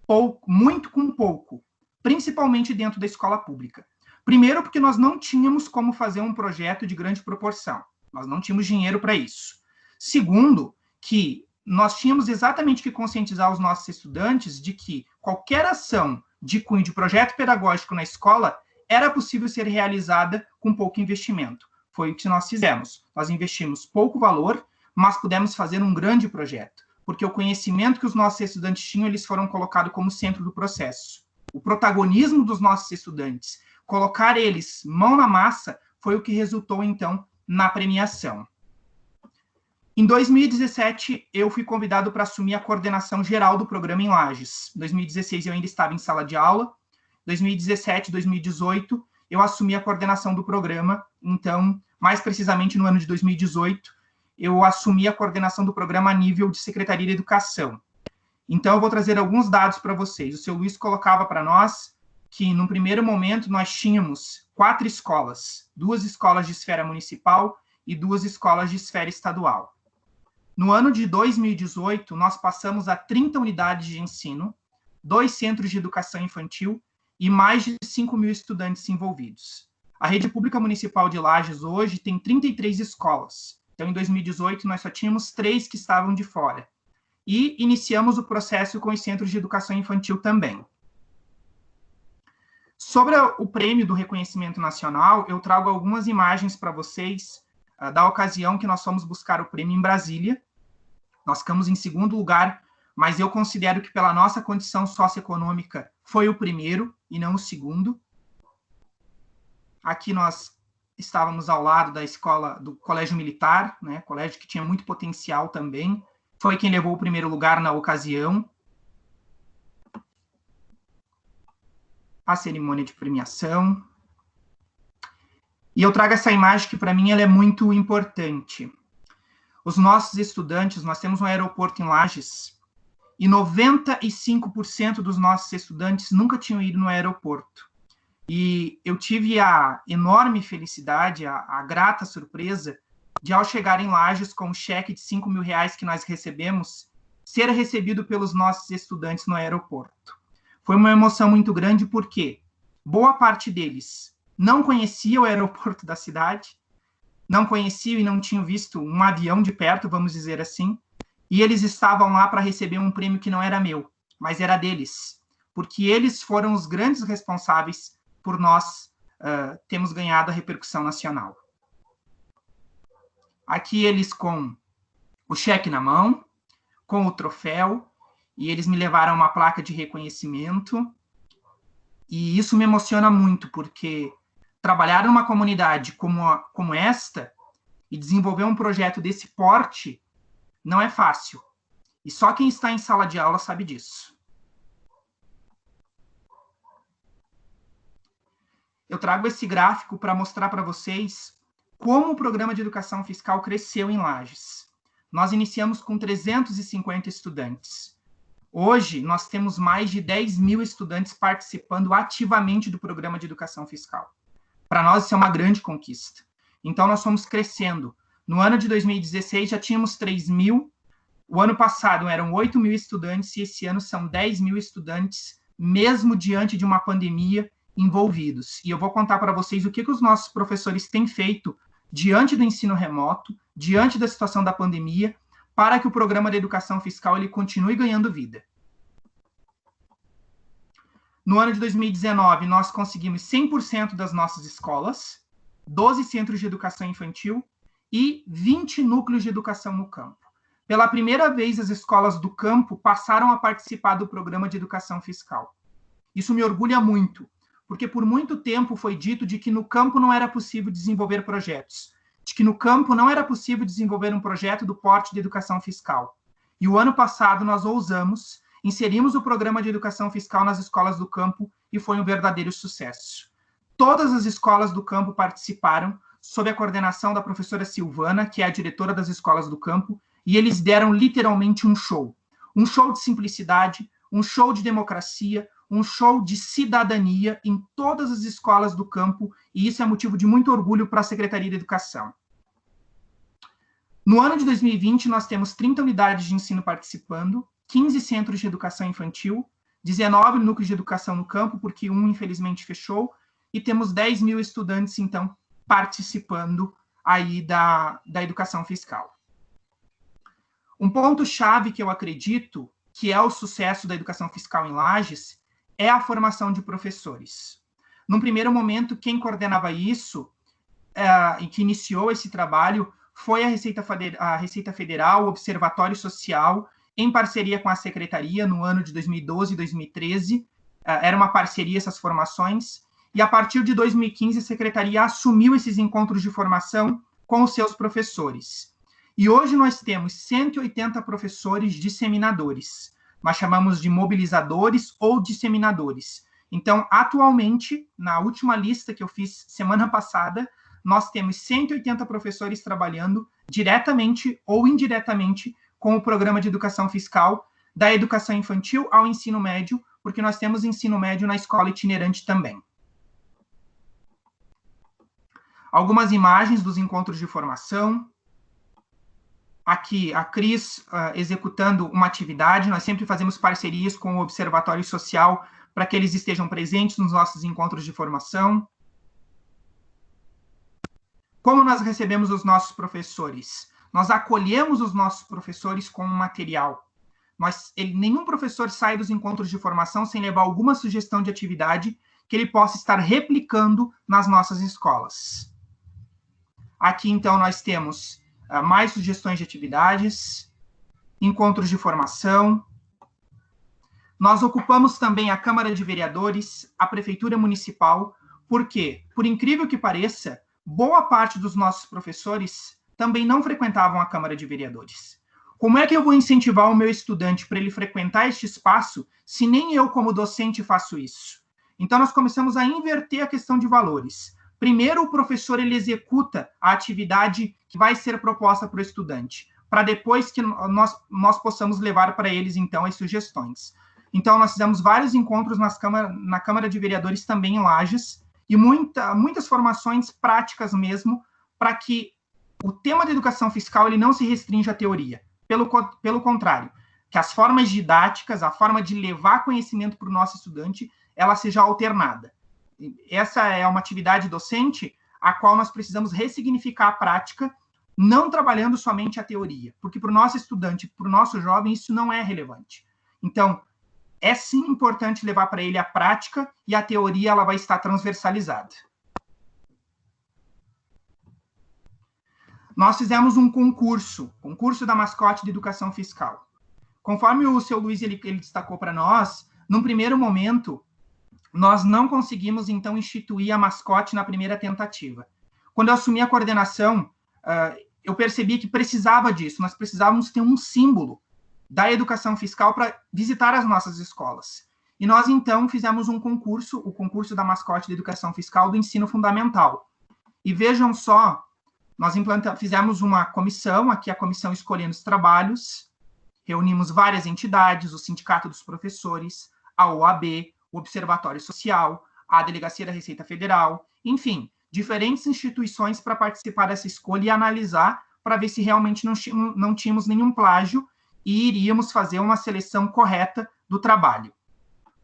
pouco, muito com pouco, principalmente dentro da escola pública. Primeiro, porque nós não tínhamos como fazer um projeto de grande proporção. Nós não tínhamos dinheiro para isso. Segundo, que nós tínhamos exatamente que conscientizar os nossos estudantes de que qualquer ação de cunho de projeto pedagógico na escola era possível ser realizada com pouco investimento. Foi o que nós fizemos. Nós investimos pouco valor, mas pudemos fazer um grande projeto, porque o conhecimento que os nossos estudantes tinham, eles foram colocados como centro do processo. O protagonismo dos nossos estudantes, colocar eles mão na massa, foi o que resultou, então, na premiação. Em 2017, eu fui convidado para assumir a coordenação geral do programa em Lages. Em 2016, eu ainda estava em sala de aula. 2017, 2018, eu assumi a coordenação do programa. Então, mais precisamente no ano de 2018, eu assumi a coordenação do programa a nível de Secretaria de Educação. Então, eu vou trazer alguns dados para vocês. O seu Luiz colocava para nós que, no primeiro momento, nós tínhamos 4 escolas, 2 escolas de esfera municipal e 2 escolas de esfera estadual. No ano de 2018, nós passamos a 30 unidades de ensino, 2 centros de educação infantil e mais de 5.000 estudantes envolvidos. A rede pública municipal de Lages hoje tem 33 escolas. Então, em 2018, nós só tínhamos 3 que estavam de fora. E iniciamos o processo com os centros de educação infantil também. Sobre o prêmio do reconhecimento nacional, eu trago algumas imagens para vocês da ocasião que nós fomos buscar o prêmio em Brasília. Nós ficamos em segundo lugar, mas eu considero que pela nossa condição socioeconômica foi o primeiro e não o segundo. Aqui nós estávamos ao lado da escola do Colégio Militar, né, colégio que tinha muito potencial também. Foi quem levou o primeiro lugar na ocasião. A cerimônia de premiação. E eu trago essa imagem que, para mim, ela é muito importante. Os nossos estudantes, nós temos um aeroporto em Lages, e 95% dos nossos estudantes nunca tinham ido no aeroporto. E eu tive a enorme felicidade, a grata surpresa, de, ao chegar em Lages com um cheque de R$5.000 que nós recebemos, ser recebido pelos nossos estudantes no aeroporto. Foi uma emoção muito grande, porque boa parte deles não conhecia o aeroporto da cidade, não conheciam e não tinham visto um avião de perto, vamos dizer assim, e eles estavam lá para receber um prêmio que não era meu, mas era deles, porque eles foram os grandes responsáveis por nós termos ganhado a repercussão nacional. Aqui eles com o cheque na mão, com o troféu, e eles me levaram uma placa de reconhecimento, e isso me emociona muito, porque trabalhar numa comunidade como esta e desenvolver um projeto desse porte não é fácil. E só quem está em sala de aula sabe disso. Eu trago esse gráfico para mostrar para vocês como o programa de educação fiscal cresceu em Lages. Nós iniciamos com 350 estudantes. Hoje, nós temos mais de 10.000 estudantes participando ativamente do programa de educação fiscal. Para nós, isso é uma grande conquista. Então, nós fomos crescendo. No ano de 2016, já tínhamos 3.000. O ano passado eram 8.000 estudantes e esse ano são 10.000 estudantes, mesmo diante de uma pandemia, envolvidos. E eu vou contar para vocês o que os nossos professores têm feito diante do ensino remoto, diante da situação da pandemia, para que o programa de educação fiscal ele continue ganhando vida. No ano de 2019, nós conseguimos 100% das nossas escolas, 12 centros de educação infantil e 20 núcleos de educação no campo. Pela primeira vez, as escolas do campo passaram a participar do programa de educação fiscal. Isso me orgulha muito, porque por muito tempo foi dito de que no campo não era possível desenvolver projetos, de que no campo não era possível desenvolver um projeto do porte de educação fiscal. E o ano passado nós ousamos, inserimos o programa de educação fiscal nas escolas do campo e foi um verdadeiro sucesso. Todas as escolas do campo participaram, sob a coordenação da professora Silvana, que é a diretora das escolas do campo, e eles deram literalmente um show de simplicidade, um show de democracia, um show de cidadania em todas as escolas do campo, e isso é motivo de muito orgulho para a Secretaria de Educação. No ano de 2020, nós temos 30 unidades de ensino participando, 15 centros de educação infantil, 19 núcleos de educação no campo, porque um, infelizmente, fechou, e temos 10.000 estudantes, então, participando aí da educação fiscal. Um ponto-chave que eu acredito que é o sucesso da educação fiscal em Lages é a formação de professores. Num primeiro momento, quem coordenava isso e que iniciou esse trabalho foi a Receita Federal, o Observatório Social, em parceria com a Secretaria, no ano de 2012 e 2013. Era uma parceria essas formações, e a partir de 2015 a Secretaria assumiu esses encontros de formação com os seus professores. E hoje nós temos 180 professores disseminadores. Nós chamamos de mobilizadores ou disseminadores. Então, atualmente, na última lista que eu fiz semana passada, nós temos 180 professores trabalhando diretamente ou indiretamente com o programa de educação fiscal, da educação infantil ao ensino médio, porque nós temos ensino médio na escola itinerante também. Algumas imagens dos encontros de formação. aqui a Cris executando uma atividade. Nós sempre fazemos parcerias com o Observatório Social para que eles estejam presentes nos nossos encontros de formação. Como nós recebemos os nossos professores? Nós acolhemos os nossos professores com um material. Nenhum professor sai dos encontros de formação sem levar alguma sugestão de atividade que ele possa estar replicando nas nossas escolas. Aqui, então, nós temos mais sugestões de atividades, encontros de formação. Nós ocupamos também a Câmara de Vereadores, a Prefeitura Municipal, porque, por incrível que pareça, boa parte dos nossos professores também não frequentavam a Câmara de Vereadores. Como é que eu vou incentivar o meu estudante para ele frequentar este espaço, se nem eu, como docente, faço isso? Então, nós começamos a inverter a questão de valores. Primeiro, o professor ele executa a atividade que vai ser proposta para o estudante, para depois que nós possamos levar para eles, então, as sugestões. Então, nós fizemos vários encontros na Câmara de Vereadores, também em Lages, e muitas formações práticas mesmo, para que o tema da educação fiscal ele não se restrinja à teoria. Pelo contrário, que as formas didáticas, a forma de levar conhecimento para o nosso estudante, ela seja alternada. Essa é uma atividade docente a qual nós precisamos ressignificar a prática, não trabalhando somente a teoria, porque para o nosso estudante, para o nosso jovem, isso não é relevante. Então, é sim importante levar para ele a prática e a teoria ela vai estar transversalizada. Nós fizemos um concurso da mascote de educação fiscal. Conforme o seu Luiz ele destacou para nós, num primeiro momento, nós não conseguimos, então, instituir a mascote na primeira tentativa. Quando eu assumi a coordenação, eu percebi que precisava disso, nós precisávamos ter um símbolo da educação fiscal para visitar as nossas escolas. E nós, então, fizemos um concurso, o concurso da mascote de educação fiscal do ensino fundamental. E vejam só, nós fizemos uma comissão, aqui a comissão escolhendo os trabalhos, reunimos várias entidades, o Sindicato dos Professores, a OAB, o Observatório Social, a Delegacia da Receita Federal, enfim, diferentes instituições para participar dessa escolha e analisar para ver se realmente não tínhamos nenhum plágio e iríamos fazer uma seleção correta do trabalho.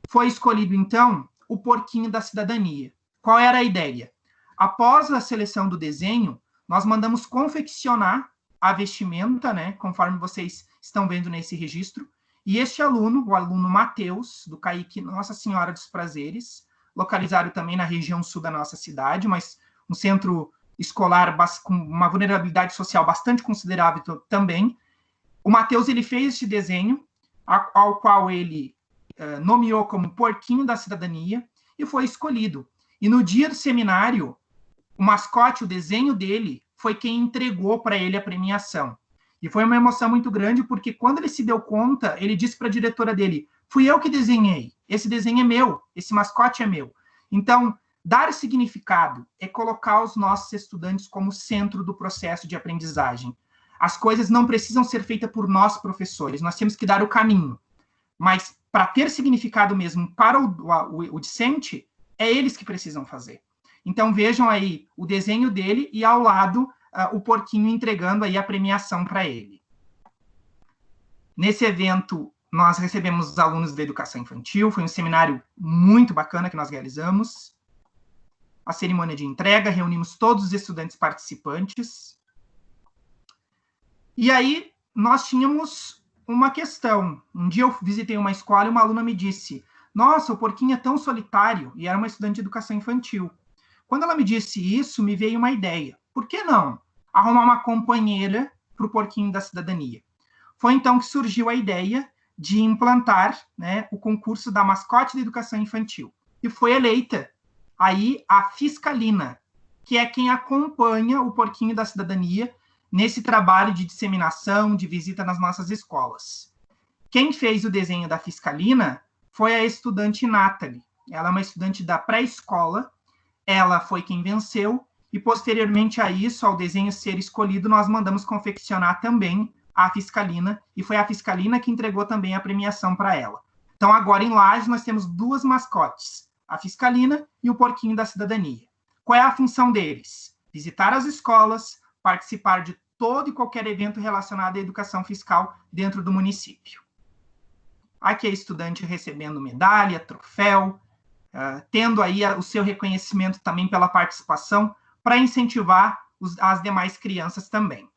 Foi escolhido, então, o porquinho da cidadania. Qual era a ideia? Após a seleção do desenho, nós mandamos confeccionar a vestimenta, né, conforme vocês estão vendo nesse registro, e este aluno, o aluno Matheus, do CAIC Nossa Senhora dos Prazeres, localizado também na região sul da nossa cidade, mas um centro escolar com uma vulnerabilidade social bastante considerável também. O Matheus ele fez este desenho, ao qual ele nomeou como Porquinho da Cidadania, e foi escolhido. E no dia do seminário, o mascote, o desenho dele, foi quem entregou para ele a premiação. E foi uma emoção muito grande, porque quando ele se deu conta, ele disse para a diretora dele, fui eu que desenhei, esse desenho é meu, esse mascote é meu. Então, dar significado é colocar os nossos estudantes como centro do processo de aprendizagem. As coisas não precisam ser feitas por nós, professores, nós temos que dar o caminho. Mas, para ter significado mesmo para o discente, é eles que precisam fazer. Então, vejam aí o desenho dele e, ao lado, o porquinho entregando aí a premiação para ele. Nesse evento, nós recebemos os alunos da educação infantil, foi um seminário muito bacana que nós realizamos. A cerimônia de entrega, reunimos todos os estudantes participantes. E aí, nós tínhamos uma questão. Um dia eu visitei uma escola e uma aluna me disse, nossa, o porquinho é tão solitário, e era uma estudante de educação infantil. Quando ela me disse isso, me veio uma ideia. Por que não arrumar uma companheira para o porquinho da cidadania? Foi então que surgiu a ideia de implantar, né, o concurso da mascote da educação infantil. E foi eleita aí a fiscalina, que é quem acompanha o porquinho da cidadania nesse trabalho de disseminação, de visita nas nossas escolas. Quem fez o desenho da fiscalina foi a estudante Nathalie. Ela é uma estudante da pré-escola. Ela foi quem venceu, e posteriormente a isso, ao desenho ser escolhido, nós mandamos confeccionar também a fiscalina, e foi a fiscalina que entregou também a premiação para ela. Então, agora em Lages, nós temos duas mascotes, a fiscalina e o porquinho da cidadania. Qual é a função deles? Visitar as escolas, participar de todo e qualquer evento relacionado à educação fiscal dentro do município. Aqui é estudante recebendo medalha, troféu, tendo aí o seu reconhecimento também pela participação, para incentivar as demais crianças também.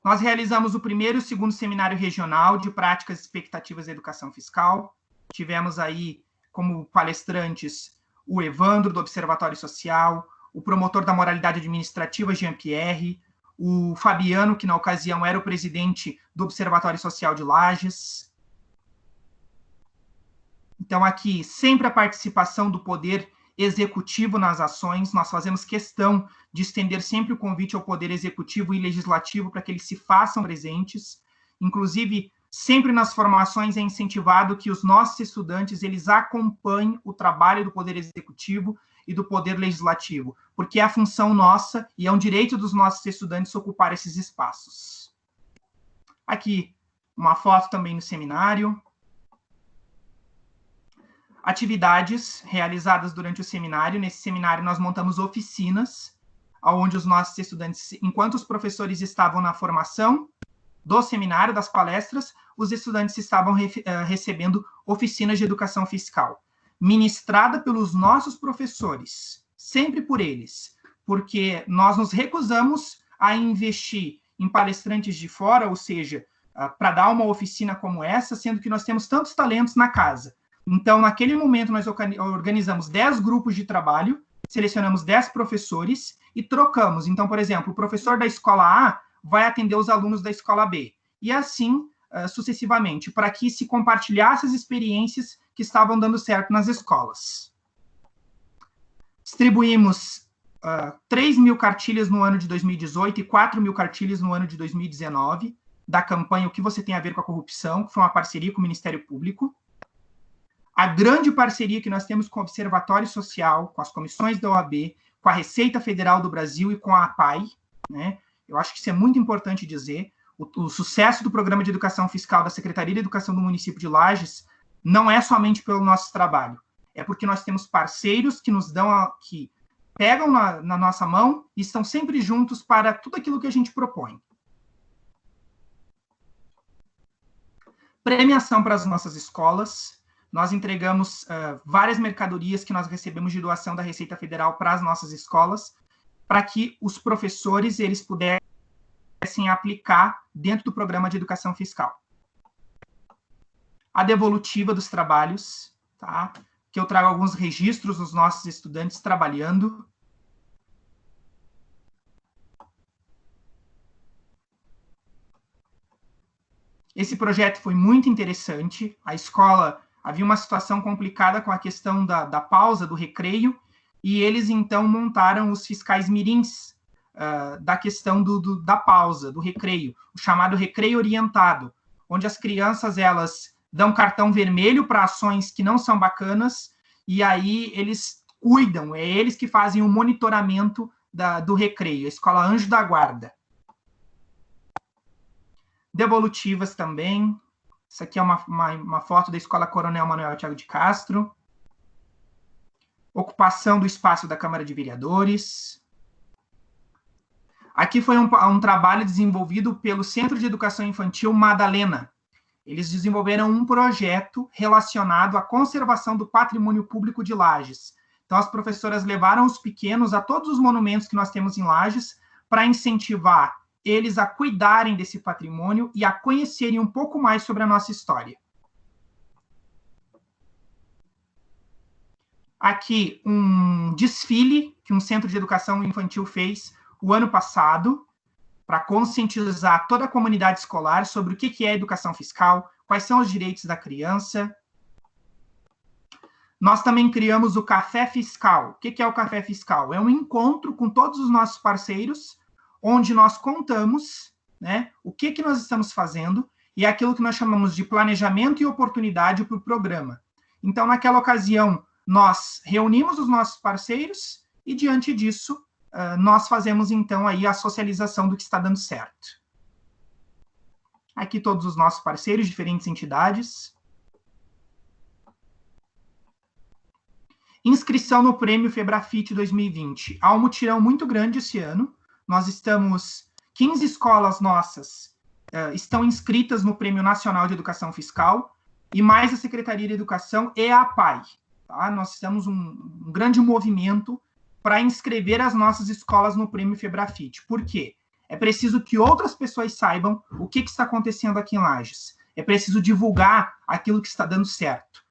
Nós realizamos o primeiro e o segundo seminário regional de práticas e expectativas da educação fiscal. Tivemos aí como palestrantes o Evandro, do Observatório Social, o promotor da moralidade administrativa, Jean-Pierre, o Fabiano, que na ocasião era o presidente do Observatório Social de Lages. Então, aqui, sempre a participação do poder executivo nas ações. Nós fazemos questão de estender sempre o convite ao poder executivo e legislativo para que eles se façam presentes. Inclusive, sempre nas formações é incentivado que os nossos estudantes eles acompanhem o trabalho do poder executivo e do poder legislativo, porque é a função nossa e é um direito dos nossos estudantes ocupar esses espaços. Aqui, uma foto também no seminário. Atividades realizadas durante o seminário. Nesse seminário, nós montamos oficinas, onde os nossos estudantes, enquanto os professores estavam na formação do seminário, das palestras, os estudantes estavam recebendo oficinas de educação fiscal, ministrada pelos nossos professores, sempre por eles, porque nós nos recusamos a investir em palestrantes de fora, ou seja, para dar uma oficina como essa, sendo que nós temos tantos talentos na casa. Então, naquele momento, nós organizamos 10 grupos de trabalho, selecionamos 10 professores e trocamos. Então, por exemplo, o professor da escola A vai atender os alunos da escola B. E assim, sucessivamente, para que se compartilhasse as experiências que estavam dando certo nas escolas. Distribuímos 3.000 cartilhas no ano de 2018 e 4.000 cartilhas no ano de 2019, da campanha O que você tem a ver com a corrupção, que foi uma parceria com o Ministério Público. A grande parceria que nós temos com o Observatório Social, com as comissões da OAB, com a Receita Federal do Brasil e com a APAI, né? Eu acho que isso é muito importante dizer. O sucesso do Programa de Educação Fiscal da Secretaria de Educação do município de Lages não é somente pelo nosso trabalho, é porque nós temos parceiros que nos dão, que pegam na nossa mão e estão sempre juntos para tudo aquilo que a gente propõe. Premiação para as nossas escolas. Nós entregamos várias mercadorias que nós recebemos de doação da Receita Federal para as nossas escolas, para que os professores eles pudessem aplicar dentro do programa de educação fiscal. A devolutiva dos trabalhos, tá? Que eu trago alguns registros dos nossos estudantes trabalhando. Esse projeto foi muito interessante. A escola havia uma situação complicada com a questão da pausa, do recreio, e eles, então, montaram os fiscais mirins da questão da pausa, do recreio, o chamado recreio orientado, onde as crianças, elas dão cartão vermelho para ações que não são bacanas, e aí eles cuidam, é eles que fazem o monitoramento do recreio, a Escola Anjo da Guarda. Devolutivas também. Isso aqui é uma foto da Escola Coronel Manuel Thiago de Castro. Ocupação do espaço da Câmara de Vereadores. Aqui foi um trabalho desenvolvido pelo Centro de Educação Infantil Madalena. Eles desenvolveram um projeto relacionado à conservação do patrimônio público de Lages. Então, as professoras levaram os pequenos a todos os monumentos que nós temos em Lages para incentivar eles a cuidarem desse patrimônio e a conhecerem um pouco mais sobre a nossa história. Aqui, um desfile que um centro de educação infantil fez o ano passado, para conscientizar toda a comunidade escolar sobre o que é educação fiscal, quais são os direitos da criança. Nós também criamos o Café Fiscal. O que é o Café Fiscal? É um encontro com todos os nossos parceiros, onde nós contamos, né, o que nós estamos fazendo e é aquilo que nós chamamos de planejamento e oportunidade para o programa. Então, naquela ocasião, nós reunimos os nossos parceiros e, diante disso, nós fazemos, então, aí a socialização do que está dando certo. Aqui todos os nossos parceiros, diferentes entidades. Inscrição no Prêmio Febrafit 2020. Há um mutirão muito grande esse ano. nós estamos... 15 escolas nossas estão inscritas no Prêmio Nacional de Educação Fiscal, e mais a Secretaria de Educação e a APAE. Tá? Nós estamos um grande movimento para inscrever as nossas escolas no Prêmio Febrafite. Por quê? É preciso que outras pessoas saibam o que está acontecendo aqui em Lages. É preciso divulgar aquilo que está dando certo.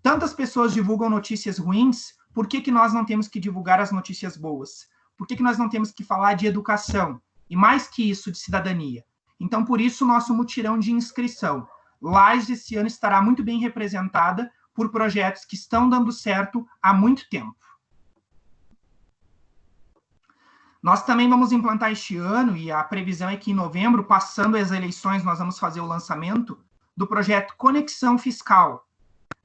Tantas pessoas divulgam notícias ruins, por que nós não temos que divulgar as notícias boas? Por que nós não temos que falar de educação? E mais que isso, de cidadania. Então, por isso, o nosso mutirão de inscrição. Lages esse ano estará muito bem representada por projetos que estão dando certo há muito tempo. Nós também vamos implantar este ano, e a previsão é que em novembro, passando as eleições, nós vamos fazer o lançamento do projeto Conexão Fiscal.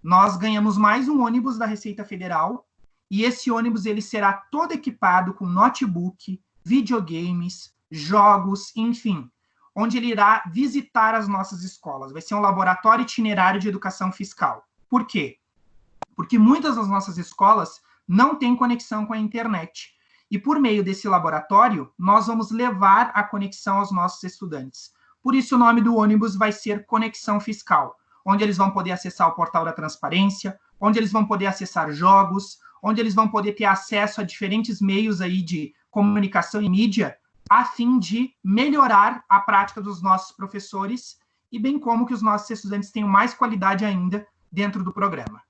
Nós ganhamos mais um ônibus da Receita Federal, e esse ônibus ele será todo equipado com notebook, videogames, jogos, enfim, onde ele irá visitar as nossas escolas. Vai ser um laboratório itinerário de educação fiscal. Por quê? Porque muitas das nossas escolas não têm conexão com a internet. E por meio desse laboratório, nós vamos levar a conexão aos nossos estudantes. Por isso o nome do ônibus vai ser Conexão Fiscal, onde eles vão poder acessar o portal da transparência, onde eles vão poder acessar jogos, onde eles vão poder ter acesso a diferentes meios aí de comunicação e mídia, a fim de melhorar a prática dos nossos professores e bem como que os nossos estudantes tenham mais qualidade ainda dentro do programa.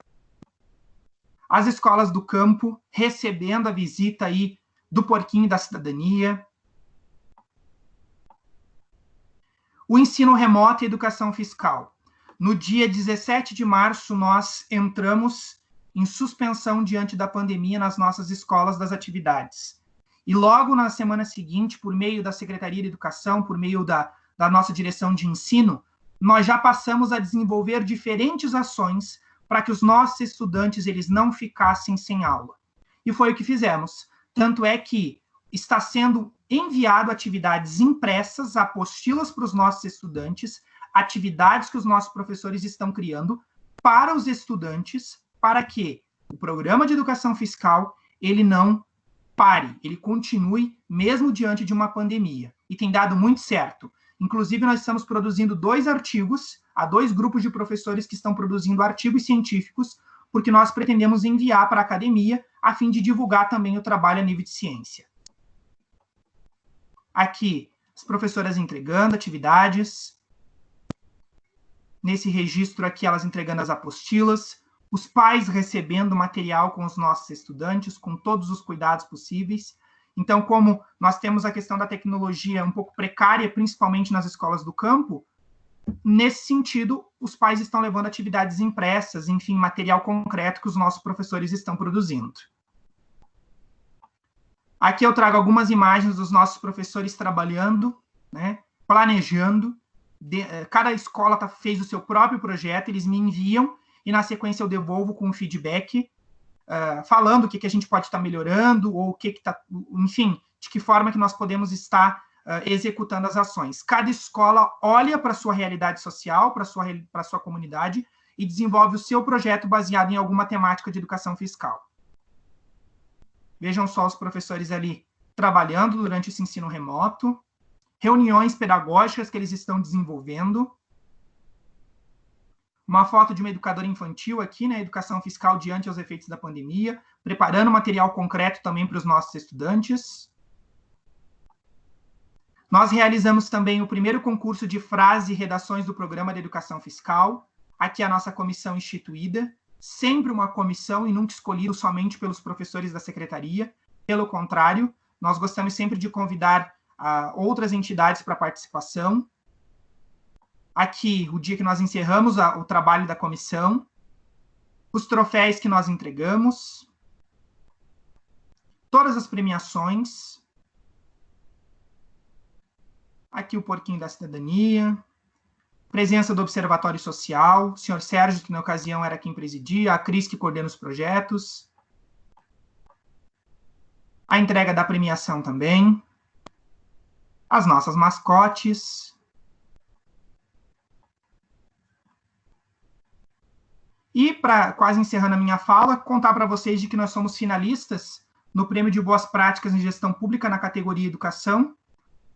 As escolas do campo recebendo a visita aí do Porquinho da Cidadania. O ensino remoto e educação fiscal. No dia 17 de março, nós entramos em suspensão diante da pandemia nas nossas escolas das atividades. E logo na semana seguinte, por meio da Secretaria de Educação, por meio da nossa direção de ensino, nós já passamos a desenvolver diferentes ações para que os nossos estudantes eles não ficassem sem aula. E foi o que fizemos. Tanto é que está sendo enviado atividades impressas, apostilas para os nossos estudantes, atividades que os nossos professores estão criando para os estudantes, para que o programa de educação fiscal ele não pare, ele continue mesmo diante de uma pandemia. E tem dado muito certo. Inclusive, nós estamos produzindo 2 artigos, há 2 grupos de professores que estão produzindo artigos científicos, porque nós pretendemos enviar para a academia, a fim de divulgar também o trabalho a nível de ciência. Aqui, as professoras entregando atividades. Nesse registro aqui, elas entregando as apostilas. Os pais recebendo material com os nossos estudantes, com todos os cuidados possíveis. Então, como nós temos a questão da tecnologia um pouco precária, principalmente nas escolas do campo, nesse sentido, os pais estão levando atividades impressas, enfim, material concreto que os nossos professores estão produzindo. Aqui eu trago algumas imagens dos nossos professores trabalhando, né, planejando. Cada escola fez o seu próprio projeto, eles me enviam, e na sequência eu devolvo com um feedback, falando o que a gente pode estar melhorando, ou o que está, enfim, de que forma que nós podemos estar executando as ações. Cada escola olha para a sua realidade social, para a sua comunidade, e desenvolve o seu projeto baseado em alguma temática de educação fiscal. Vejam só os professores ali trabalhando durante esse ensino remoto, reuniões pedagógicas que eles estão desenvolvendo. Uma foto de uma educadora infantil aqui, né, educação fiscal diante aos efeitos da pandemia, preparando material concreto também para os nossos estudantes. Nós realizamos também o primeiro concurso de frases e redações do programa de educação fiscal. Aqui a nossa comissão instituída, sempre uma comissão e nunca escolhido somente pelos professores da secretaria. Pelo contrário, nós gostamos sempre de convidar outras entidades para participação. Aqui, o dia que nós encerramos o trabalho da comissão, os troféus que nós entregamos, todas as premiações. Aqui o Porquinho da Cidadania, presença do Observatório Social, o senhor Sérgio, que na ocasião era quem presidia, a Cris, que coordena os projetos, a entrega da premiação também, as nossas mascotes. E, para quase encerrando a minha fala, contar para vocês de que nós somos finalistas no Prêmio de Boas Práticas em Gestão Pública na categoria Educação.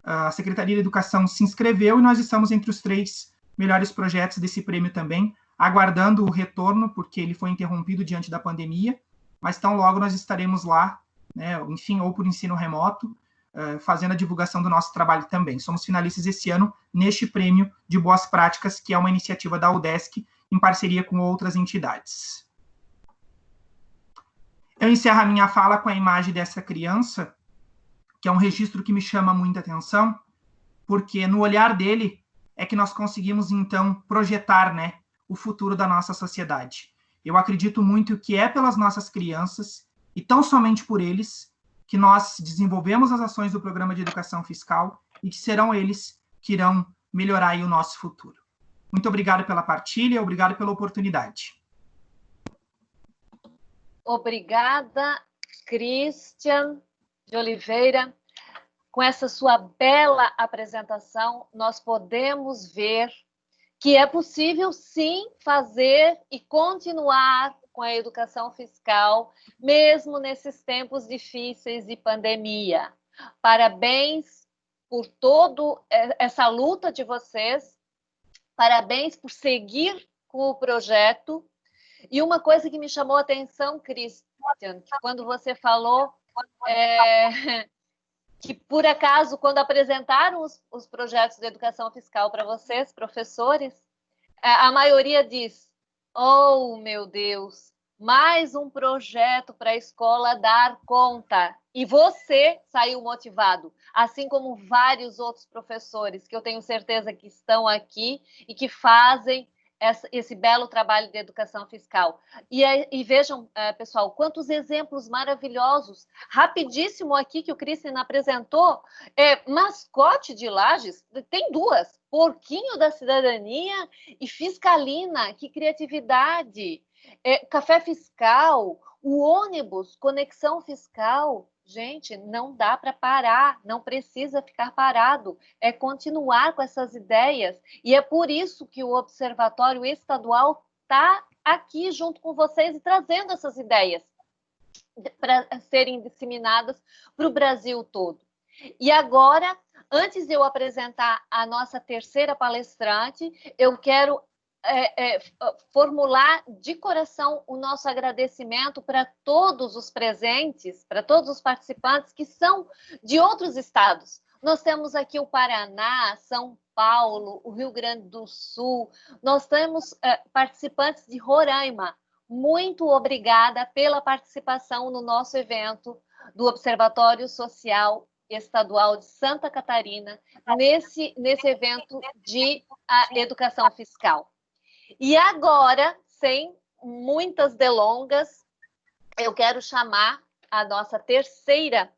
A Secretaria de Educação se inscreveu e nós estamos entre os 3 melhores projetos desse prêmio também, aguardando o retorno, porque ele foi interrompido diante da pandemia, mas tão logo nós estaremos lá, né, enfim, ou por ensino remoto, fazendo a divulgação do nosso trabalho também. Somos finalistas esse ano neste Prêmio de Boas Práticas, que é uma iniciativa da UDESC, em parceria com outras entidades. Eu encerro a minha fala com a imagem dessa criança, que é um registro que me chama muita atenção, porque no olhar dele é que nós conseguimos, então, projetar, né, o futuro da nossa sociedade. Eu acredito muito que é pelas nossas crianças, e tão somente por eles, que nós desenvolvemos as ações do Programa de Educação Fiscal e que serão eles que irão melhorar aí o nosso futuro. Muito obrigado pela partilha, obrigado pela oportunidade. Obrigada, Christian de Oliveira. Com essa sua bela apresentação, nós podemos ver que é possível, sim, fazer e continuar com a educação fiscal, mesmo nesses tempos difíceis de pandemia. Parabéns por toda essa luta de vocês, parabéns por seguir com o projeto. E uma coisa que me chamou a atenção, Christian, que quando você falou que, por acaso, quando apresentaram os projetos de educação fiscal para vocês, professores, a maioria diz: oh, meu Deus, mais um projeto para a escola dar conta. E você saiu motivado, assim como vários outros professores, que eu tenho certeza que estão aqui e que fazem esse belo trabalho de educação fiscal. E vejam, pessoal, quantos exemplos maravilhosos. Rapidíssimo aqui que o Christian apresentou, mascote de Lages, tem 2, Porquinho da Cidadania e Fiscalina, que criatividade. Café fiscal, o ônibus, conexão fiscal. Gente, não dá para parar, não precisa ficar parado, é continuar com essas ideias, e é por isso que o Observatório Estadual está aqui junto com vocês e trazendo essas ideias para serem disseminadas para o Brasil todo. E agora, antes de eu apresentar a nossa terceira palestrante, eu quero formular de coração o nosso agradecimento para todos os presentes, para todos os participantes que são de outros estados. Nós temos aqui o Paraná, São Paulo, o Rio Grande do Sul, nós temos participantes de Roraima. Muito obrigada pela participação no nosso evento do Observatório Social Estadual de Santa Catarina, nesse evento de educação fiscal. E agora, sem muitas delongas, eu quero chamar a nossa terceira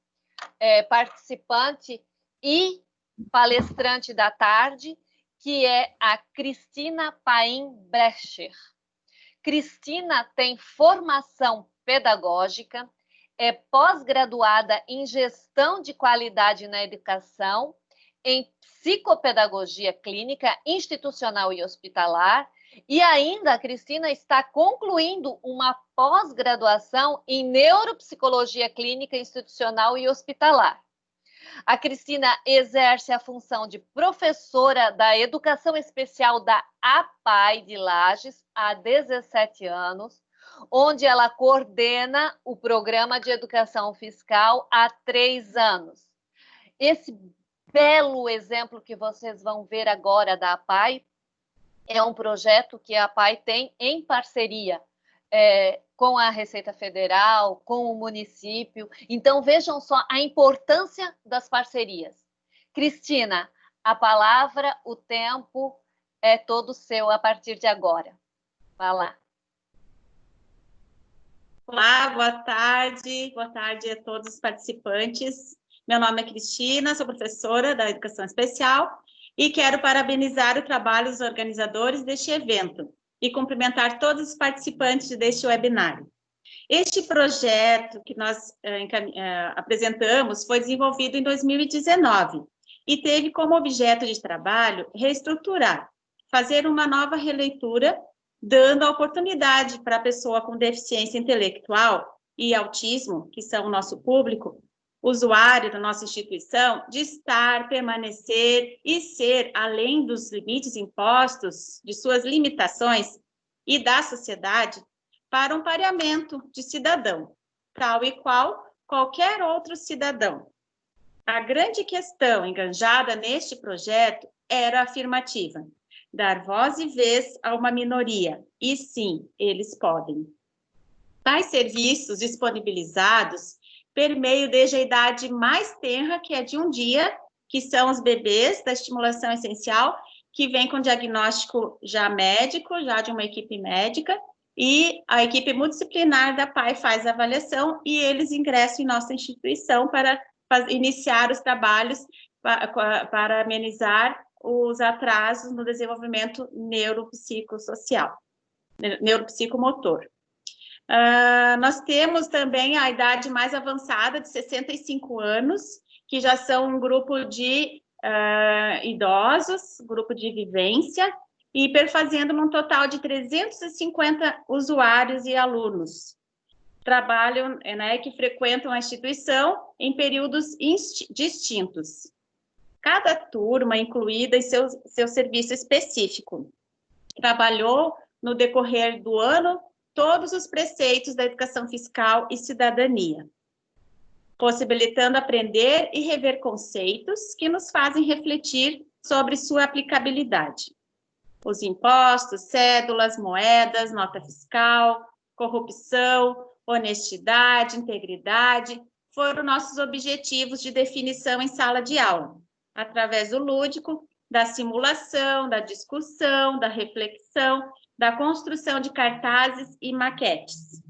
participante e palestrante da tarde, que é a Cristina Paim Brecher. Cristina tem formação pedagógica, é pós-graduada em Gestão de Qualidade na Educação, em Psicopedagogia Clínica, Institucional e Hospitalar, e ainda a Cristina está concluindo uma pós-graduação em Neuropsicologia Clínica, Institucional e Hospitalar. A Cristina exerce a função de professora da Educação Especial da APAI de Lages há 17 anos, onde ela coordena o Programa de Educação Fiscal há 3 anos. Esse belo exemplo que vocês vão ver agora da APAI é um projeto que a APAI tem em parceria com a Receita Federal, com o município. Então, vejam só a importância das parcerias. Cristina, a palavra, o tempo é todo seu a partir de agora. Vai lá. Olá, boa tarde a todos os participantes. Meu nome é Cristina, sou professora da Educação Especial e quero parabenizar o trabalho dos organizadores deste evento e cumprimentar todos os participantes deste webinário. Este projeto que nós apresentamos foi desenvolvido em 2019 e teve como objeto de trabalho reestruturar, fazer uma nova releitura, dando a oportunidade para a pessoa com deficiência intelectual e autismo, que são o nosso público, usuário da nossa instituição, de estar, permanecer e ser, além dos limites impostos, de suas limitações e da sociedade, para um pareamento de cidadão, tal e qual qualquer outro cidadão. A grande questão enganjada neste projeto era afirmativa: dar voz e vez a uma minoria, e sim, eles podem. Tais serviços disponibilizados permeiam desde a idade mais tenra, que é de 1 dia, que são os bebês da estimulação essencial, que vem com diagnóstico já médico, já de uma equipe médica, e a equipe multidisciplinar da PAI faz a avaliação e eles ingressam em nossa instituição para iniciar os trabalhos para amenizar os atrasos no desenvolvimento neuropsicossocial, neuropsicomotor. Nós temos também a idade mais avançada, de 65 anos, que já são um grupo de idosos, grupo de vivência, e perfazendo num total de 350 usuários e alunos. Trabalham, né, que frequentam a instituição em períodos distintos. Cada turma incluída em seu serviço específico. Trabalhou no decorrer do ano todos os preceitos da educação fiscal e cidadania, possibilitando aprender e rever conceitos que nos fazem refletir sobre sua aplicabilidade. Os impostos, cédulas, moedas, nota fiscal, corrupção, honestidade, integridade, foram nossos objetivos de definição em sala de aula, através do lúdico, da simulação, da discussão, da reflexão, da construção de cartazes e maquetes.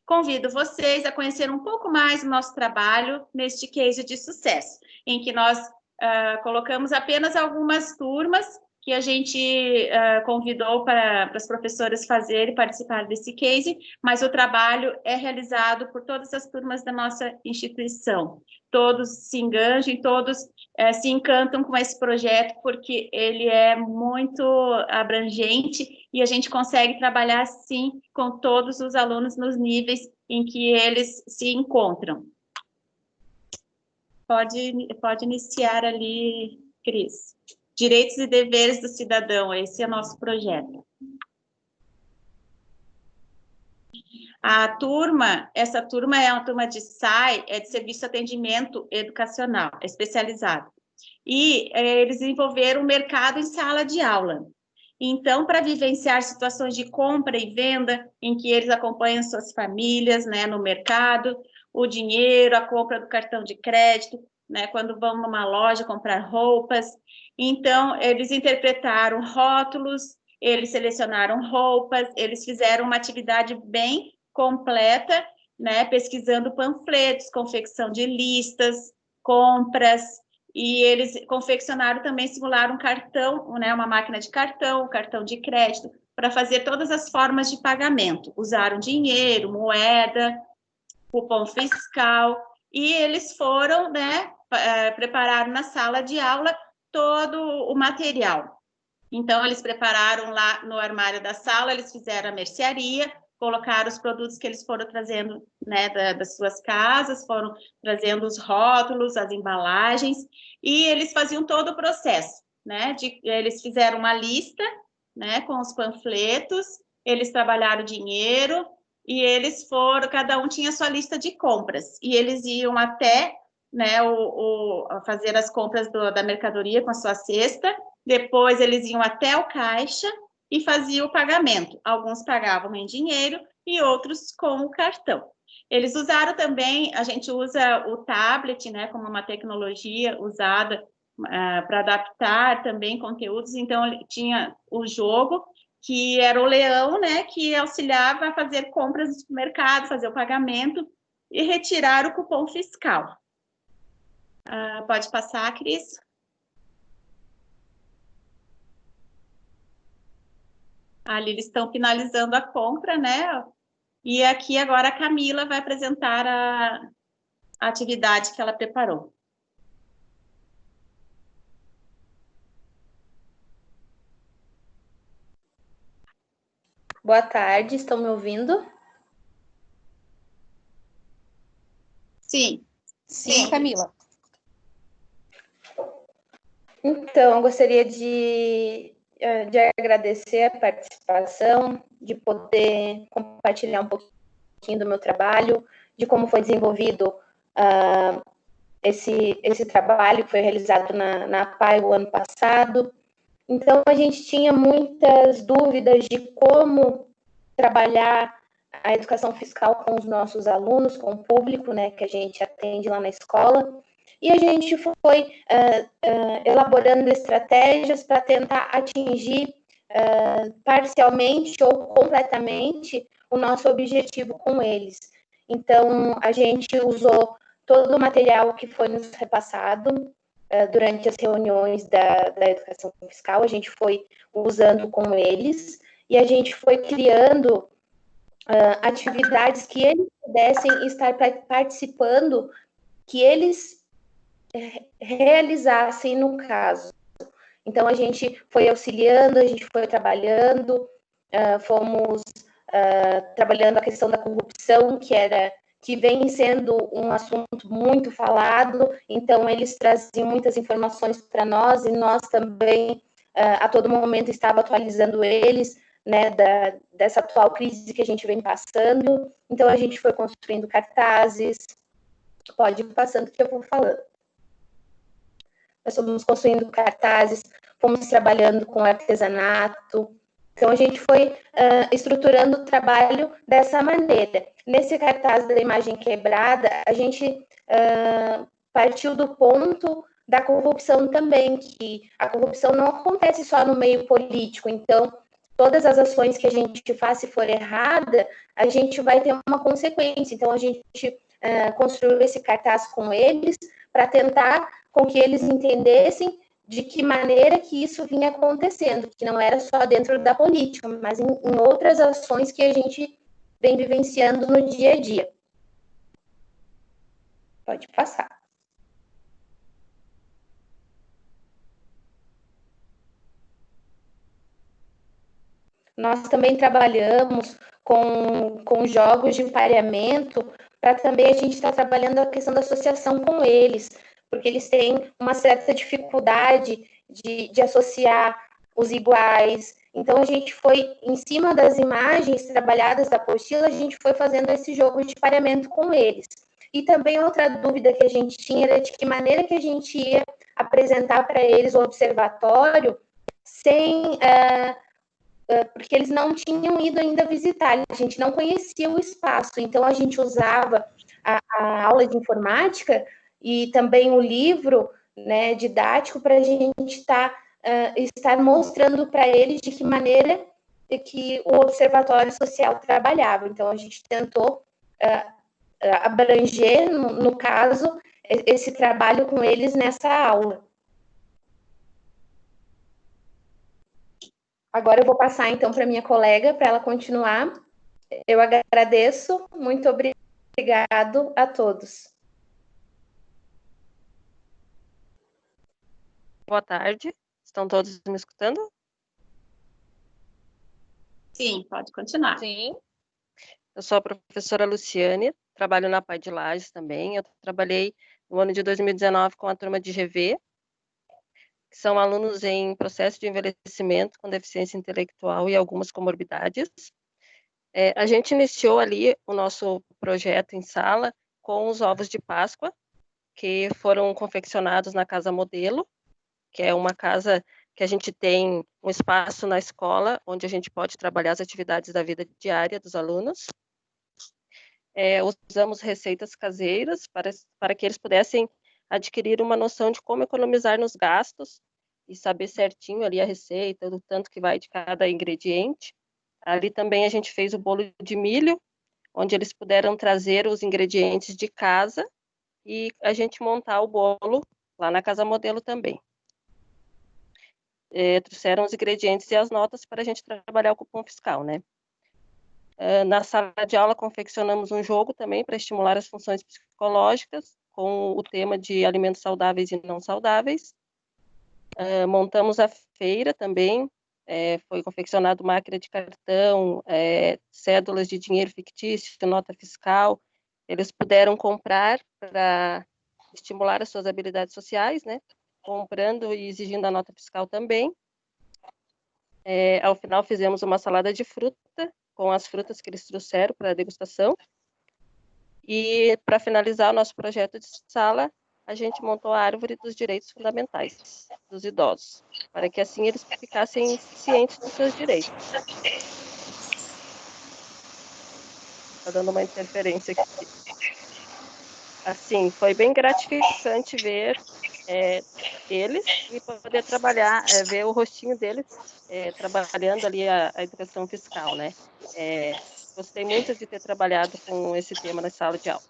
Convido vocês a conhecer um pouco mais o nosso trabalho neste case de sucesso, em que nós colocamos apenas algumas turmas que a gente convidou para as professoras fazerem e participar desse case, mas o trabalho é realizado por todas as turmas da nossa instituição. Todos se enganjam, todos se encantam com esse projeto, porque ele é muito abrangente e a gente consegue trabalhar, sim, com todos os alunos nos níveis em que eles se encontram. Pode iniciar ali, Cris. Direitos e deveres do cidadão, esse é o nosso projeto. Essa turma é uma turma de SAI, é de Serviço de Atendimento Educacional, especializado. E eles desenvolveram o mercado em sala de aula. Então, para vivenciar situações de compra e venda, em que eles acompanham suas famílias, né, no mercado, o dinheiro, a compra do cartão de crédito, né, quando vão numa loja comprar roupas. Então, eles interpretaram rótulos, eles selecionaram roupas, eles fizeram uma atividade bem completa, né, pesquisando panfletos, confecção de listas, compras, e eles confeccionaram também, simularam um cartão, né, uma máquina de cartão, cartão de crédito, para fazer todas as formas de pagamento. Usaram dinheiro, moeda, cupom fiscal, e eles foram, né, prepararam na sala de aula todo o material. Então, eles prepararam lá no armário da sala, eles fizeram a mercearia, colocaram os produtos que eles foram trazendo, né, das suas casas, foram trazendo os rótulos, as embalagens, e eles faziam todo o processo, né, eles fizeram uma lista, né, com os panfletos, eles trabalharam o dinheiro, e eles foram, cada um tinha a sua lista de compras, e eles iam até, né, fazer as compras da mercadoria com a sua cesta, depois eles iam até o caixa e faziam o pagamento. Alguns pagavam em dinheiro e outros com o cartão. Eles usaram também, a gente usa o tablet, né, como uma tecnologia usada para adaptar também conteúdos, então tinha o jogo, que era o leão, né, que auxiliava a fazer compras no supermercado, fazer o pagamento e retirar o cupom fiscal. Pode passar, Cris. Ali eles estão finalizando a compra, né? E aqui agora a Camila vai apresentar a atividade que ela preparou. Boa tarde, estão me ouvindo? Sim. Sim, Camila. Então, eu gostaria de agradecer a participação, de poder compartilhar um pouquinho do meu trabalho, de como foi desenvolvido esse trabalho que foi realizado na APAE o ano passado. Então, a gente tinha muitas dúvidas de como trabalhar a educação fiscal com os nossos alunos, com o público, né, que a gente atende lá na escola. E a gente foi elaborando estratégias para tentar atingir parcialmente ou completamente o nosso objetivo com eles. Então, a gente usou todo o material que foi nos repassado durante as reuniões da educação fiscal, a gente foi usando com eles e a gente foi criando atividades que eles pudessem estar participando, que eles realizassem no caso. Então, a gente foi auxiliando, a gente foi trabalhando, fomos trabalhando a questão da corrupção, que vem sendo um assunto muito falado, então eles traziam muitas informações para nós, e nós também, a todo momento, estava atualizando eles, né, dessa atual crise que a gente vem passando. Então, a gente foi construindo cartazes, pode ir passando que eu vou falando. Nós fomos construindo cartazes, fomos trabalhando com artesanato. Então, a gente foi estruturando o trabalho dessa maneira. Nesse cartaz da imagem quebrada, a gente partiu do ponto da corrupção também, que a corrupção não acontece só no meio político. Então, todas as ações que a gente faz, se for errada, a gente vai ter uma consequência. Então, a gente construiu esse cartaz com eles para tentar com que eles entendessem de que maneira que isso vinha acontecendo, que não era só dentro da política, mas em outras ações que a gente vem vivenciando no dia a dia. Pode passar. Nós também trabalhamos com jogos de emparelhamento, para também a gente estar trabalhando a questão da associação com eles, porque eles têm uma certa dificuldade de associar os iguais. Então, a gente foi, em cima das imagens trabalhadas da apostila, a gente foi fazendo esse jogo de pareamento com eles. E também outra dúvida que a gente tinha era de que maneira que a gente ia apresentar para eles o observatório sem... porque eles não tinham ido ainda visitar, a gente não conhecia o espaço, então a gente usava a aula de informática e também o livro, né, didático, para a gente estar mostrando para eles de que maneira que o Observatório Social trabalhava. Então, a gente tentou abranger, no caso, esse trabalho com eles nessa aula. Agora eu vou passar, então, para minha colega, para ela continuar. Eu agradeço, muito obrigado a todos. Boa tarde, estão todos me escutando? Sim, pode continuar. Sim. Eu sou a professora Luciane, trabalho na APAE de Lages também. Eu trabalhei no ano de 2019 com a turma de GV, que são alunos em processo de envelhecimento com deficiência intelectual e algumas comorbidades. A gente iniciou ali o nosso projeto em sala com os ovos de Páscoa, que foram confeccionados na Casa Modelo, que é uma casa que a gente tem um espaço na escola, onde a gente pode trabalhar as atividades da vida diária dos alunos. Usamos receitas caseiras para que eles pudessem adquirir uma noção de como economizar nos gastos e saber certinho ali a receita, do tanto que vai de cada ingrediente. Ali também a gente fez o bolo de milho, onde eles puderam trazer os ingredientes de casa e a gente montar o bolo lá na Casa Modelo também. Trouxeram os ingredientes e as notas para a gente trabalhar o cupom fiscal, né? Na sala de aula confeccionamos um jogo também para estimular as funções psicológicas, com o tema de alimentos saudáveis e não saudáveis. Montamos a feira também, foi confeccionado máquina de cartão, cédulas de dinheiro fictício, nota fiscal, eles puderam comprar para estimular as suas habilidades sociais, né? Comprando e exigindo a nota fiscal também. Ao final, fizemos uma salada de fruta, com as frutas que eles trouxeram para a degustação. E, para finalizar o nosso projeto de sala, a gente montou a árvore dos direitos fundamentais dos idosos, para que assim eles ficassem cientes dos seus direitos. Está dando uma interferência aqui. Assim, foi bem gratificante ver eles e poder trabalhar, ver o rostinho deles trabalhando ali a educação fiscal, né? Gostei muito de ter trabalhado com esse tema na sala de aula.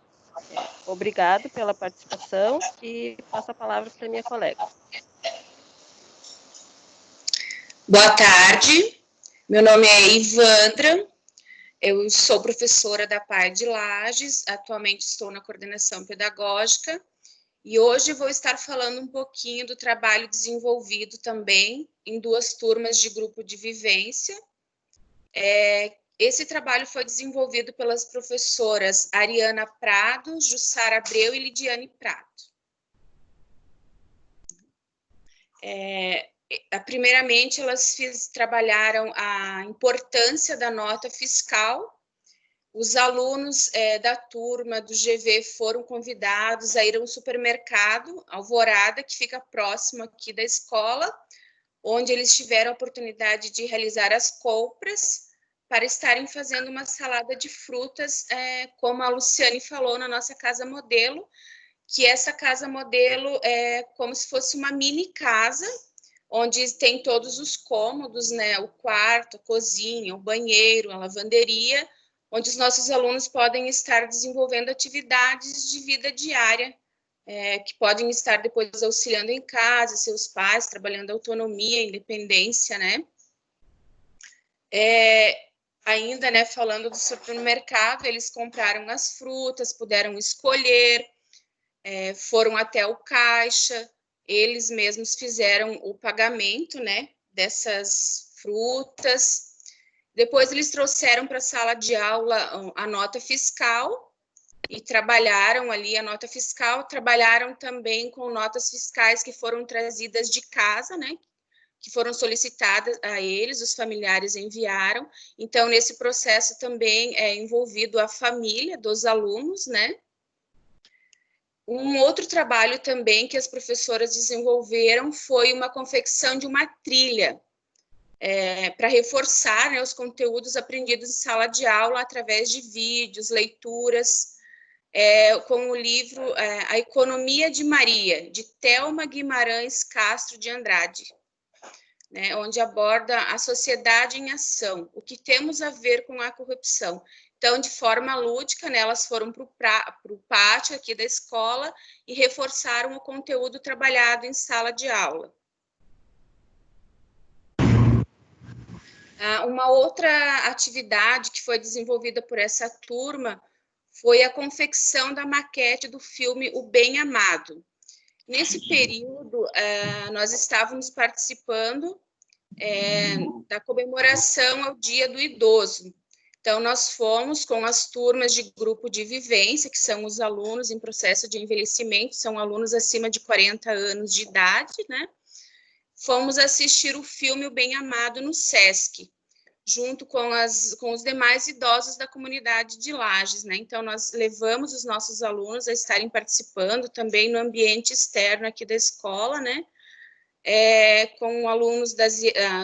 Obrigado pela participação e passo a palavra para minha colega. Boa tarde, meu nome é Ivandra, eu sou professora da PAI de Lages, atualmente estou na coordenação pedagógica e hoje vou estar falando um pouquinho do trabalho desenvolvido também em 2 turmas de grupo de vivência. Esse trabalho foi desenvolvido pelas professoras Ariana Prado, Jussara Abreu e Lidiane Prado. Primeiramente, elas trabalharam a importância da nota fiscal. Os alunos da turma do GV foram convidados a ir a um supermercado, Alvorada, que fica próximo aqui da escola, onde eles tiveram a oportunidade de realizar as compras para estarem fazendo uma salada de frutas, como a Luciane falou, na nossa casa modelo, que essa casa modelo é como se fosse uma mini casa, onde tem todos os cômodos, né, o quarto, a cozinha, o banheiro, a lavanderia, onde os nossos alunos podem estar desenvolvendo atividades de vida diária, que podem estar depois auxiliando em casa, seus pais, trabalhando autonomia, independência, né. Ainda, né, falando do supermercado, eles compraram as frutas, puderam escolher, foram até o caixa, eles mesmos fizeram o pagamento, né, dessas frutas. Depois eles trouxeram para a sala de aula a nota fiscal e trabalharam ali a nota fiscal, trabalharam também com notas fiscais que foram trazidas de casa, né, que foram solicitadas a eles, os familiares enviaram. Então, nesse processo também é envolvido a família dos alunos, né? Um outro trabalho também que as professoras desenvolveram foi uma confecção de uma trilha para reforçar, né, os conteúdos aprendidos em sala de aula através de vídeos, leituras, com o livro A Economia de Maria, de Thelma Guimarães Castro de Andrade, né, onde aborda a sociedade em ação, o que temos a ver com a corrupção. Então, de forma lúdica, né, elas foram para o pátio aqui da escola e reforçaram o conteúdo trabalhado em sala de aula. Uma outra atividade que foi desenvolvida por essa turma foi a confecção da maquete do filme O Bem Amado. Nesse período, nós estávamos participando da comemoração ao Dia do Idoso. Então, nós fomos com as turmas de grupo de vivência, que são os alunos em processo de envelhecimento, são alunos acima de 40 anos de idade, né? Fomos assistir o filme O Bem Amado no SESC, junto com os demais idosos da comunidade de Lages, né? Então, nós levamos os nossos alunos a estarem participando também no ambiente externo aqui da escola, né? Com alunos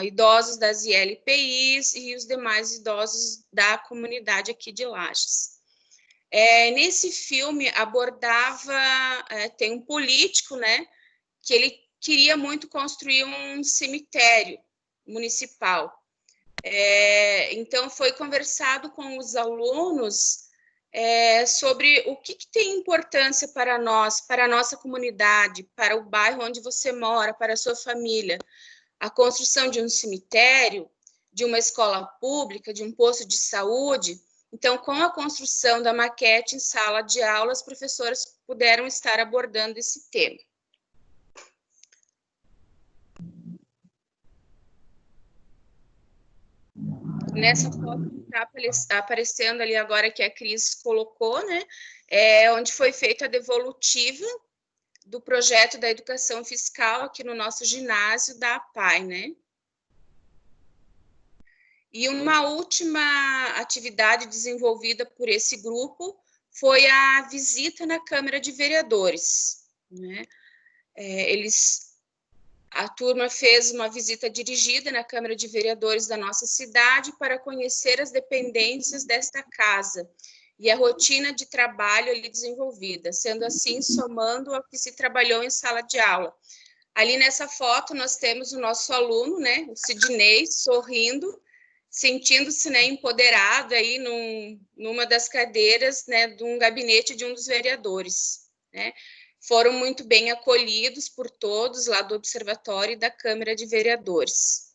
idosos das ILPIs e os demais idosos da comunidade aqui de Lages. Nesse filme abordava, tem um político, né? Que ele queria muito construir um cemitério municipal. Então, foi conversado com os alunos sobre o que tem importância para nós, para a nossa comunidade, para o bairro onde você mora, para a sua família. A construção de um cemitério, de uma escola pública, de um posto de saúde. Então, com a construção da maquete em sala de aula, as professoras puderam estar abordando esse tema. Nessa foto que está aparecendo ali agora, que a Cris colocou, né, onde foi feita a devolutiva do projeto da educação fiscal aqui no nosso ginásio da APAE, né? E uma última atividade desenvolvida por esse grupo foi a visita na Câmara de Vereadores, né? A turma fez uma visita dirigida na Câmara de Vereadores da nossa cidade para conhecer as dependências desta casa e a rotina de trabalho ali desenvolvida, sendo assim, somando ao que se trabalhou em sala de aula. Ali nessa foto nós temos o nosso aluno, né, o Sidney, sorrindo, sentindo-se, né, empoderado aí numa das cadeiras, né, de um gabinete de um dos vereadores, né. Foram muito bem acolhidos por todos lá do Observatório e da Câmara de Vereadores.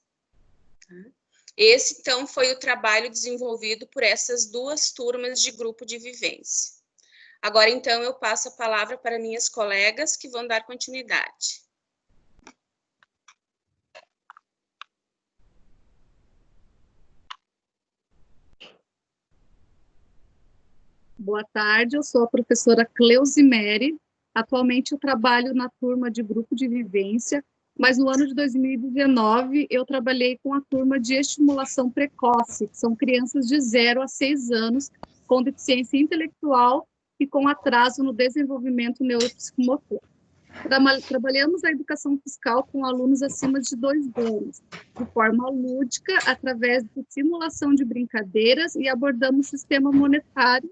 Esse, então, foi o trabalho desenvolvido por essas duas turmas de grupo de vivência. Agora, então, eu passo a palavra para minhas colegas que vão dar continuidade. Boa tarde, eu sou a professora Cleusimere. Atualmente eu trabalho na turma de grupo de vivência, mas no ano de 2019 eu trabalhei com a turma de estimulação precoce, que são crianças de 0 a 6 anos com deficiência intelectual e com atraso no desenvolvimento neuropsicomotor. Trabalhamos a educação fiscal com alunos acima de 2 anos, de forma lúdica, através de simulação de brincadeiras, e abordamos o sistema monetário,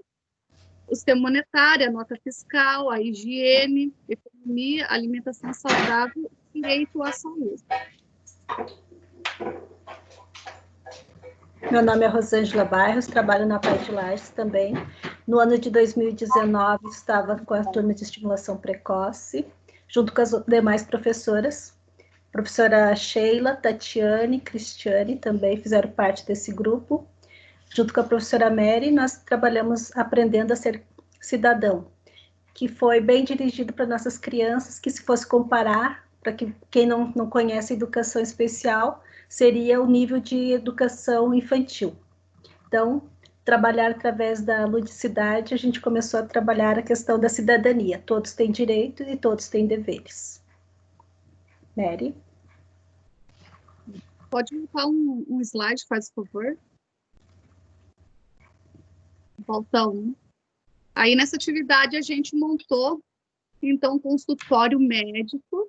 a nota fiscal, a higiene, economia, alimentação saudável e direito à saúde. Meu nome é Rosângela Bairros, trabalho na APAE de Lages também. No ano de 2019, estava com a turma de estimulação precoce, junto com as demais professoras. Professora Sheila, Tatiane, Cristiane também fizeram parte desse grupo. Junto com a professora Mary, nós trabalhamos aprendendo a ser cidadão, que foi bem dirigido para nossas crianças, que se fosse comparar, para que quem não conhece educação especial, seria o nível de educação infantil. Então, trabalhar através da ludicidade, a gente começou a trabalhar a questão da cidadania. Todos têm direito e todos têm deveres. Mary? Pode montar um slide, faz favor? Volta 1. Aí, nessa atividade, a gente montou, então, um consultório médico,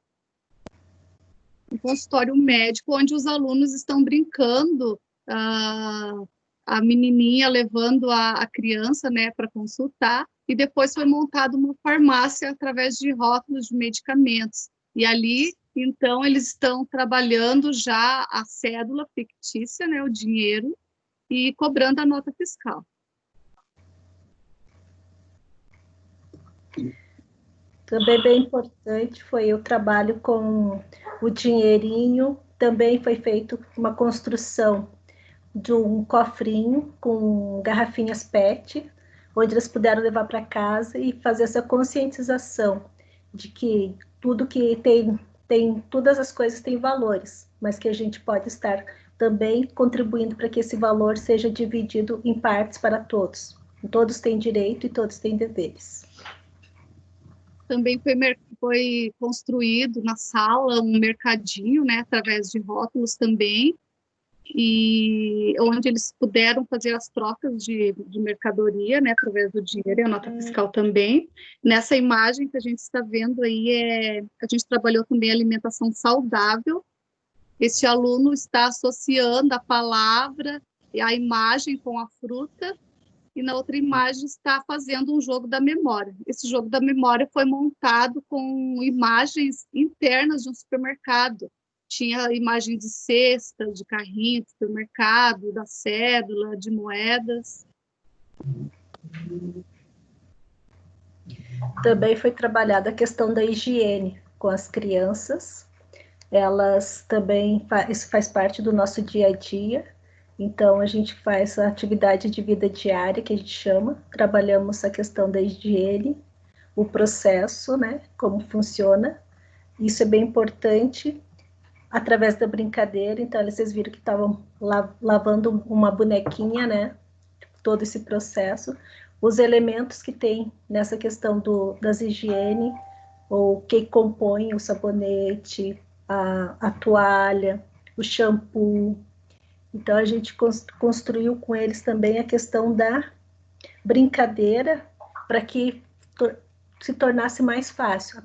onde os alunos estão brincando, a menininha levando a criança, né, para consultar, e depois foi montada uma farmácia através de rótulos de medicamentos. E ali, então, eles estão trabalhando já a cédula fictícia, né, o dinheiro, e cobrando a nota fiscal. Também bem importante foi o trabalho com o dinheirinho. Também foi feito uma construção de um cofrinho com garrafinhas PET, onde eles puderam levar para casa e fazer essa conscientização de que tudo que todas as coisas têm valores, mas que a gente pode estar também contribuindo para que esse valor seja dividido em partes para todos. Todos têm direito e todos têm deveres. Também foi construído na sala um mercadinho, né, através de rótulos também, e onde eles puderam fazer as trocas de mercadoria, né, através do dinheiro e a nota fiscal também. Nessa imagem que a gente está vendo aí, a gente trabalhou também a alimentação saudável. Este aluno está associando a palavra e a imagem com a fruta, e na outra imagem está fazendo um jogo da memória. Esse jogo da memória foi montado com imagens internas de um supermercado. Tinha imagem de cesta, de carrinho, de supermercado, da cédula, de moedas. Também foi trabalhada a questão da higiene com as crianças. Elas também, isso faz parte do nosso dia a dia. Então, a gente faz a atividade de vida diária, que a gente chama, trabalhamos a questão da higiene, o processo, né, como funciona. Isso é bem importante, através da brincadeira. Então, vocês viram que estavam lavando uma bonequinha, né? Todo esse processo. Os elementos que tem nessa questão das higiene, ou que compõe o sabonete, a toalha, o shampoo. Então, a gente construiu com eles também a questão da brincadeira para que se tornasse mais fácil.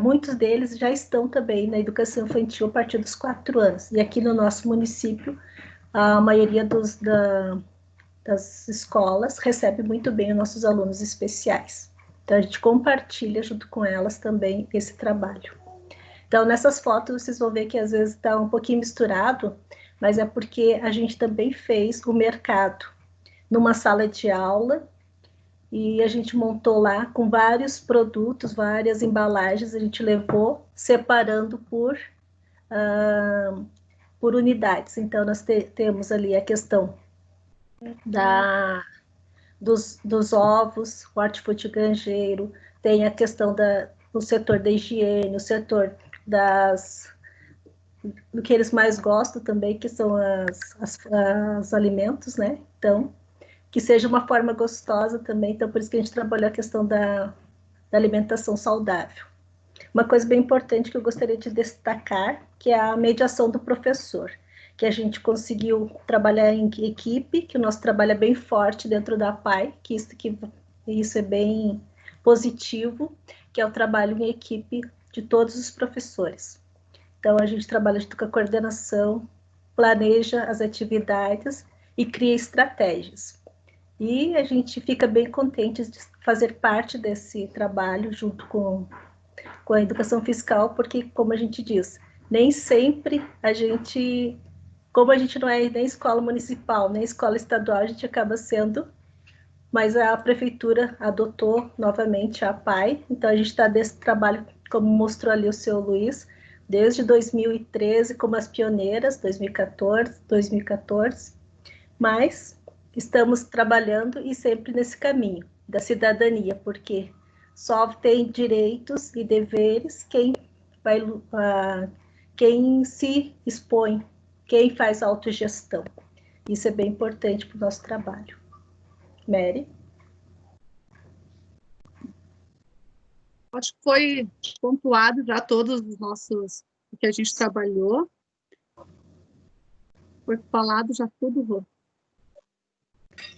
Muitos deles já estão também na educação infantil a partir dos 4 anos. E aqui no nosso município, a maioria das escolas recebe muito bem os nossos alunos especiais. Então, a gente compartilha junto com elas também esse trabalho. Então, nessas fotos, vocês vão ver que às vezes está um pouquinho misturado, mas é porque a gente também fez o mercado numa sala de aula, e a gente montou lá com vários produtos, várias embalagens, a gente levou separando por unidades. Então, nós temos ali a questão dos ovos, o hortifruti granjeiro, tem a questão do setor da higiene, o setor do que eles mais gostam também, que são os alimentos, né? Então, que seja uma forma gostosa também, então por isso que a gente trabalhou a questão da alimentação saudável. Uma coisa bem importante que eu gostaria de destacar, que é a mediação do professor, que a gente conseguiu trabalhar em equipe, que o nosso trabalho é bem forte dentro da PAI, que isso é bem positivo, que é o trabalho em equipe de todos os professores. Então, a gente trabalha junto com a coordenação, planeja as atividades e cria estratégias. E a gente fica bem contente de fazer parte desse trabalho junto com a educação fiscal, porque, como a gente diz, nem sempre como a gente não é nem escola municipal, nem escola estadual, a gente acaba sendo, mas a prefeitura adotou novamente a PAI, então a gente está desse trabalho, como mostrou ali o seu Luiz, desde 2013 como as pioneiras, 2014, mas estamos trabalhando e sempre nesse caminho da cidadania, porque só tem direitos e deveres quem se expõe, quem faz autogestão. Isso é bem importante para o nosso trabalho. Mary? Acho que foi pontuado já todos os nossos, o que a gente trabalhou. Foi falado já tudo, Rô.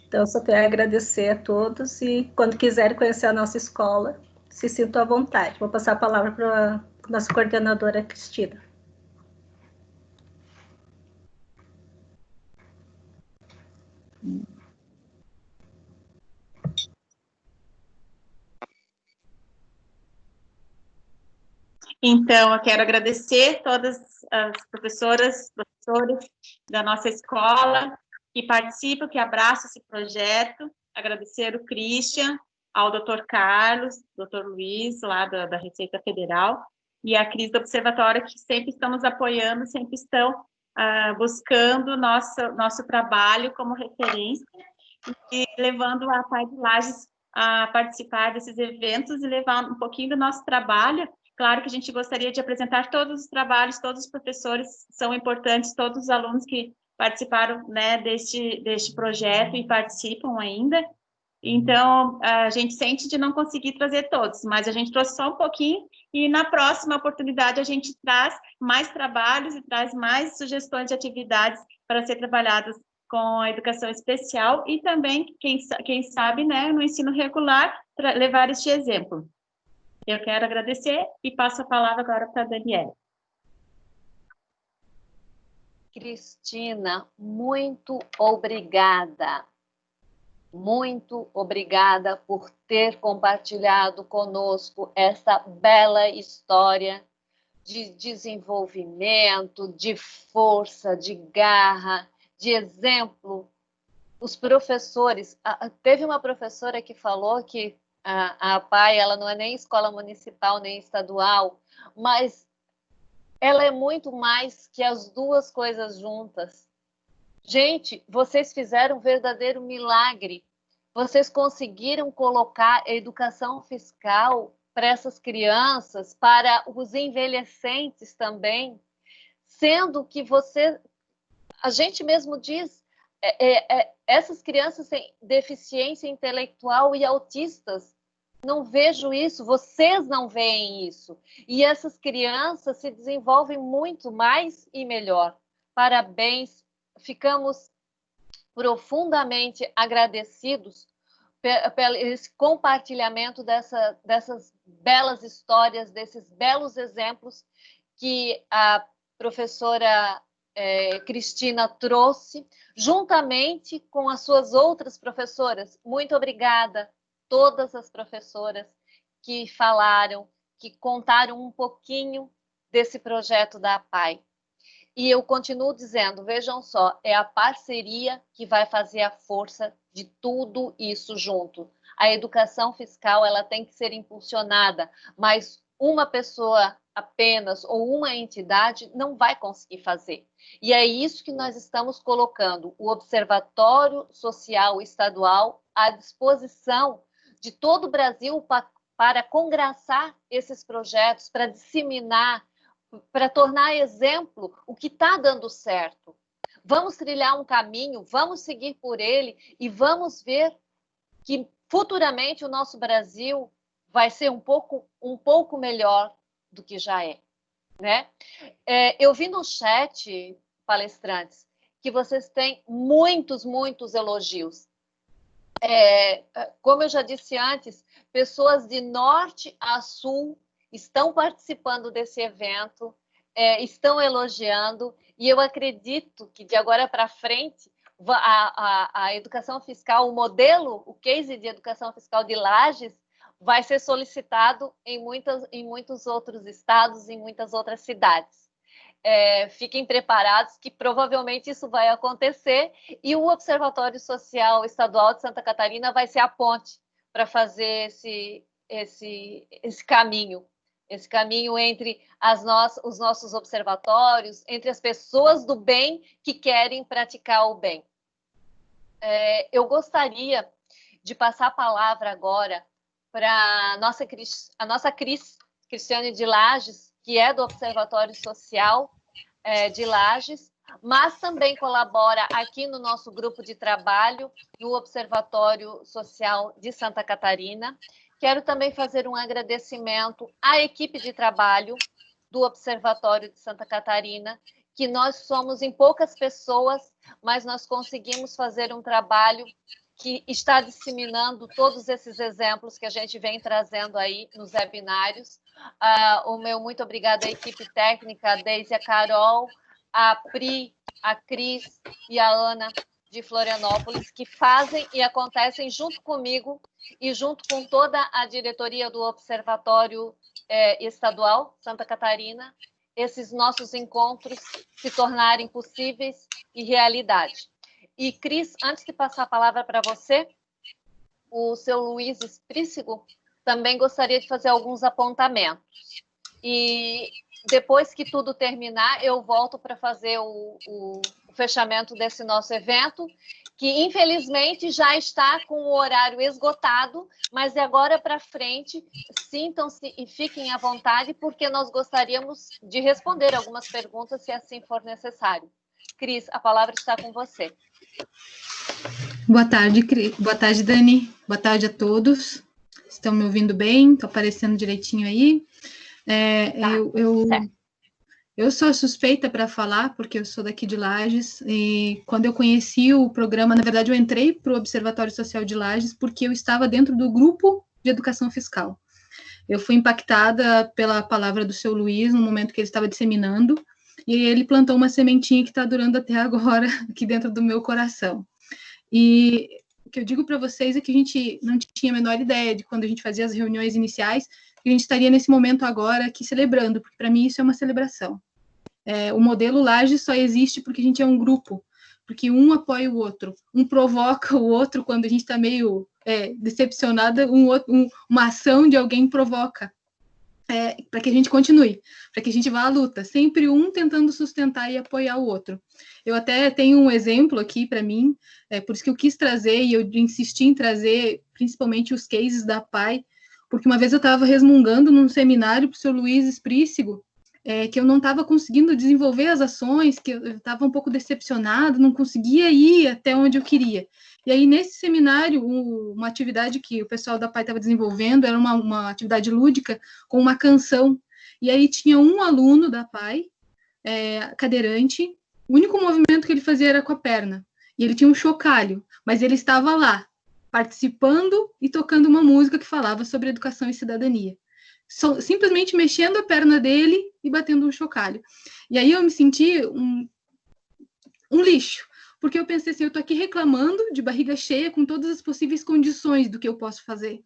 Então, só tenho a agradecer a todos e quando quiserem conhecer a nossa escola, se sintam à vontade. Vou passar a palavra para a nossa coordenadora, Cristina. Então, eu quero agradecer todas as professoras, professores da nossa escola que participam, que abraçam esse projeto, agradecer o Christian, ao Dr. Carlos, Dr. Luiz, lá da Receita Federal, e a Cris do Observatório, que sempre estão nos apoiando, sempre estão buscando nosso trabalho como referência, e levando a PAI de Lages a participar desses eventos e levar um pouquinho do nosso trabalho. Claro que a gente gostaria de apresentar todos os trabalhos, todos os professores são importantes, todos os alunos que participaram, né, deste projeto e participam ainda. Então, a gente sente de não conseguir trazer todos, mas a gente trouxe só um pouquinho e na próxima oportunidade a gente traz mais trabalhos e traz mais sugestões de atividades para ser trabalhadas com a educação especial e também, quem sabe, né, no ensino regular, levar este exemplo. Eu quero agradecer e passo a palavra agora para a Daniela. Cristina, muito obrigada. Muito obrigada por ter compartilhado conosco essa bela história de desenvolvimento, de força, de garra, de exemplo. Os professores, teve uma professora que falou que a PAI, ela não é nem escola municipal, nem estadual, mas ela é muito mais que as duas coisas juntas. Gente, vocês fizeram um verdadeiro milagre. Vocês conseguiram colocar a educação fiscal para essas crianças, para os envelhecentes também, sendo que a gente mesmo diz, essas crianças têm deficiência intelectual e autistas, não vejo isso, vocês não veem isso. E essas crianças se desenvolvem muito mais e melhor. Parabéns, ficamos profundamente agradecidos pelo esse compartilhamento dessas belas histórias, desses belos exemplos que a professora Cristina trouxe, juntamente com as suas outras professoras. Muito obrigada, todas as professoras que falaram, que contaram um pouquinho desse projeto da APAE. E eu continuo dizendo, vejam só, é a parceria que vai fazer a força de tudo isso junto. A educação fiscal, ela tem que ser impulsionada, mas uma pessoa apenas ou uma entidade não vai conseguir fazer. E é isso que nós estamos colocando, o Observatório Social Estadual à disposição de todo o Brasil para congraçar esses projetos, para disseminar, para tornar exemplo o que está dando certo. Vamos trilhar um caminho, vamos seguir por ele e vamos ver que futuramente o nosso Brasil vai ser um pouco melhor do que já é, né? Eu vi no chat, palestrantes, que vocês têm muitos elogios. Como eu já disse antes, pessoas de norte a sul estão participando desse evento, estão elogiando, e eu acredito que de agora para frente a educação fiscal, o modelo, o case de educação fiscal de Lages vai ser solicitado em muitos outros estados, em muitas outras cidades. Fiquem preparados que provavelmente isso vai acontecer, e o Observatório Social Estadual de Santa Catarina vai ser a ponte para fazer esse caminho entre os nossos observatórios, entre as pessoas do bem que querem praticar o bem. Eu gostaria de passar a palavra agora para a nossa Cristiane de Lages, que é do Observatório Social de Lages, mas também colabora aqui no nosso grupo de trabalho no Observatório Social de Santa Catarina. Quero também fazer um agradecimento à equipe de trabalho do Observatório de Santa Catarina, que nós somos em poucas pessoas, mas nós conseguimos fazer um trabalho que está disseminando todos esses exemplos que a gente vem trazendo aí nos webinários. O meu muito obrigada à equipe técnica, a Deise, a Carol, a Pri, a Cris e a Ana de Florianópolis, que fazem e acontecem junto comigo e junto com toda a diretoria do Observatório Estadual Santa Catarina, esses nossos encontros se tornarem possíveis e realidade. E, Cris, antes de passar a palavra para você, o seu Luiz Esprícigo também gostaria de fazer alguns apontamentos. E depois que tudo terminar, eu volto para fazer o fechamento desse nosso evento, que infelizmente já está com o horário esgotado, mas de agora para frente, sintam-se e fiquem à vontade, porque nós gostaríamos de responder algumas perguntas, se assim for necessário. Cris, a palavra está com você. Boa tarde, Dani. Boa tarde a todos. Estão me ouvindo bem? Está aparecendo direitinho aí? Eu sou suspeita para falar, porque eu sou daqui de Lages, e quando eu conheci o programa, na verdade, eu entrei para o Observatório Social de Lages porque eu estava dentro do grupo de educação fiscal. Eu fui impactada pela palavra do seu Luiz no momento que ele estava disseminando, e ele plantou uma sementinha que está durando até agora aqui dentro do meu coração. E o que eu digo para vocês é que a gente não tinha a menor ideia de quando a gente fazia as reuniões iniciais, que a gente estaria nesse momento agora aqui celebrando, porque para mim isso é uma celebração. O modelo Lages só existe porque a gente é um grupo, porque um apoia o outro, um provoca o outro quando a gente está meio decepcionada, uma ação de alguém provoca, para que a gente continue, para que a gente vá à luta, sempre um tentando sustentar e apoiar o outro. Eu até tenho um exemplo aqui para mim, por isso que eu quis trazer, e eu insisti em trazer principalmente os cases da APAE, porque uma vez eu estava resmungando num seminário para o seu Luiz Esprícigo, que eu não estava conseguindo desenvolver as ações, que eu estava um pouco decepcionado, não conseguia ir até onde eu queria. E aí, nesse seminário, uma atividade que o pessoal da PAI estava desenvolvendo era uma atividade lúdica com uma canção. E aí tinha um aluno da PAI, cadeirante, o único movimento que ele fazia era com a perna. E ele tinha um chocalho, mas ele estava lá, participando e tocando uma música que falava sobre educação e cidadania. Simplesmente mexendo a perna dele e batendo um chocalho. E aí eu me senti um lixo, porque eu pensei assim, eu estou aqui reclamando de barriga cheia com todas as possíveis condições do que eu posso fazer.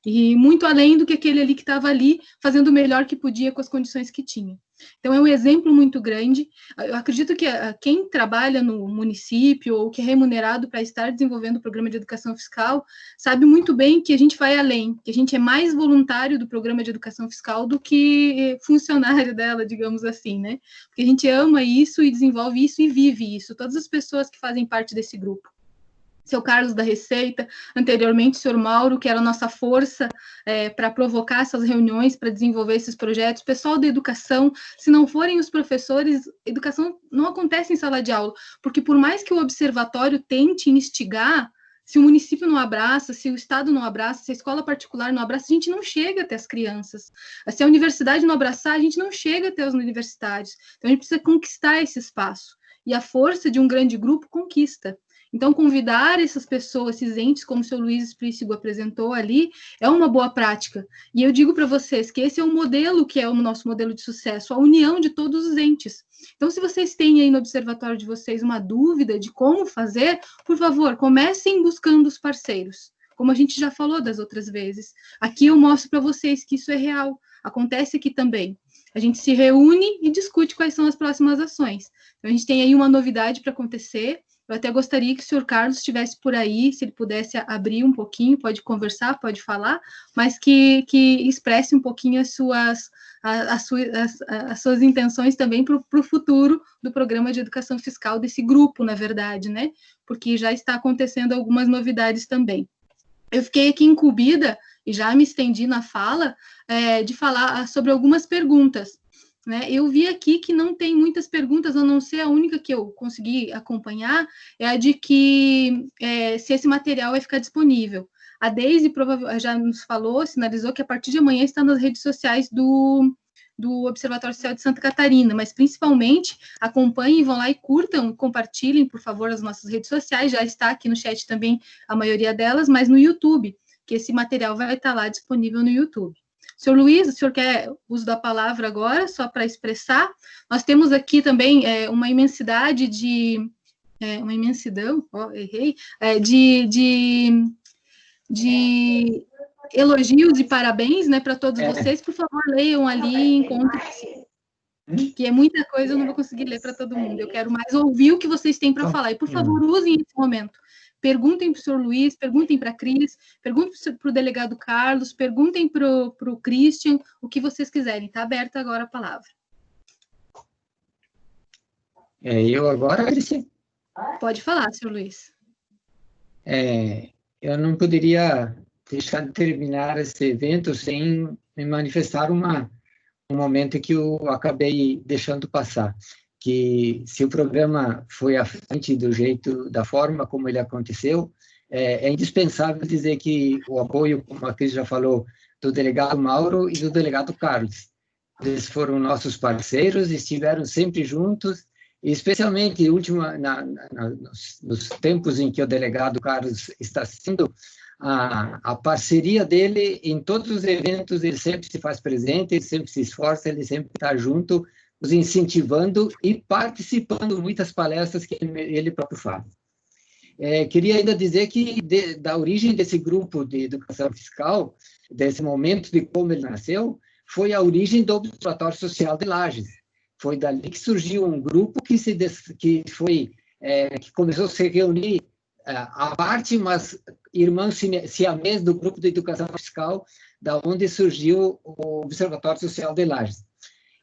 E muito além do que aquele ali que estava ali, fazendo o melhor que podia com as condições que tinha. Então, é um exemplo muito grande. Eu acredito que quem trabalha no município ou que é remunerado para estar desenvolvendo o programa de educação fiscal sabe muito bem que a gente vai além, que a gente é mais voluntário do programa de educação fiscal do que funcionário dela, digamos assim, né? Porque a gente ama isso e desenvolve isso e vive isso. Todas as pessoas que fazem parte desse grupo. Seu Carlos da Receita, anteriormente o senhor Mauro, que era a nossa força para provocar essas reuniões, para desenvolver esses projetos, pessoal da educação, se não forem os professores, educação não acontece em sala de aula, porque por mais que o observatório tente instigar, se o município não abraça, se o Estado não abraça, se a escola particular não abraça, a gente não chega até as crianças. Se a universidade não abraçar, a gente não chega até as universidades. Então, a gente precisa conquistar esse espaço. E a força de um grande grupo conquista. Então, convidar essas pessoas, esses entes, como o seu Luiz Esprícigo apresentou ali, é uma boa prática. E eu digo para vocês que esse é um modelo que é o nosso modelo de sucesso, a união de todos os entes. Então, se vocês têm aí no observatório de vocês uma dúvida de como fazer, por favor, comecem buscando os parceiros, como a gente já falou das outras vezes. Aqui eu mostro para vocês que isso é real, acontece aqui também. A gente se reúne e discute quais são as próximas ações. Então, a gente tem aí uma novidade para acontecer. Eu até gostaria que o senhor Carlos estivesse por aí, se ele pudesse abrir um pouquinho, pode conversar, pode falar, mas que expresse um pouquinho as suas intenções também para o futuro do programa de educação fiscal desse grupo, na verdade, né? Porque já está acontecendo algumas novidades também. Eu fiquei aqui incumbida, e já me estendi na fala, de falar sobre algumas perguntas. Né? Eu vi aqui que não tem muitas perguntas, a não ser a única que eu consegui acompanhar, é a de que se esse material vai ficar disponível. A Deise já nos falou, sinalizou que a partir de amanhã está nas redes sociais do Observatório Social de Santa Catarina, mas principalmente acompanhem, vão lá e curtam, compartilhem, por favor, as nossas redes sociais, já está aqui no chat também a maioria delas, mas no YouTube, que esse material vai estar lá disponível no YouTube. Senhor Luiz, o senhor quer uso da palavra agora, só para expressar? Nós temos aqui também uma imensidade uma imensidão, errei, de elogios e parabéns, né, para todos vocês. Por favor, leiam ali e encontrem. Que é muita coisa, eu não vou conseguir ler para todo mundo. Eu quero mais ouvir o que vocês têm para falar. E, por favor, usem esse momento. Perguntem para o senhor Luiz, perguntem para a Cris, perguntem para o delegado Carlos, perguntem para o Christian, o que vocês quiserem. Está aberta agora a palavra. Eu agora, Christian? Pode falar, senhor Luiz. Eu não poderia deixar de terminar esse evento sem me manifestar um momento que eu acabei deixando passar. Que se o programa foi à frente da forma como ele aconteceu, é indispensável dizer que o apoio, como a Cris já falou, do delegado Mauro e do delegado Carlos. Eles foram nossos parceiros, estiveram sempre juntos, e especialmente nos tempos em que o delegado Carlos está sendo, a parceria dele em todos os eventos, ele sempre se faz presente, ele sempre se esforça, ele sempre está junto, nos incentivando e participando muitas palestras que ele próprio faz. Queria ainda dizer que da origem desse grupo de educação fiscal, desse momento de como ele nasceu, foi a origem do Observatório Social de Lages. Foi dali que surgiu um grupo que começou a se reunir à parte, mas irmãos siamês do grupo de educação fiscal, da onde surgiu o Observatório Social de Lages.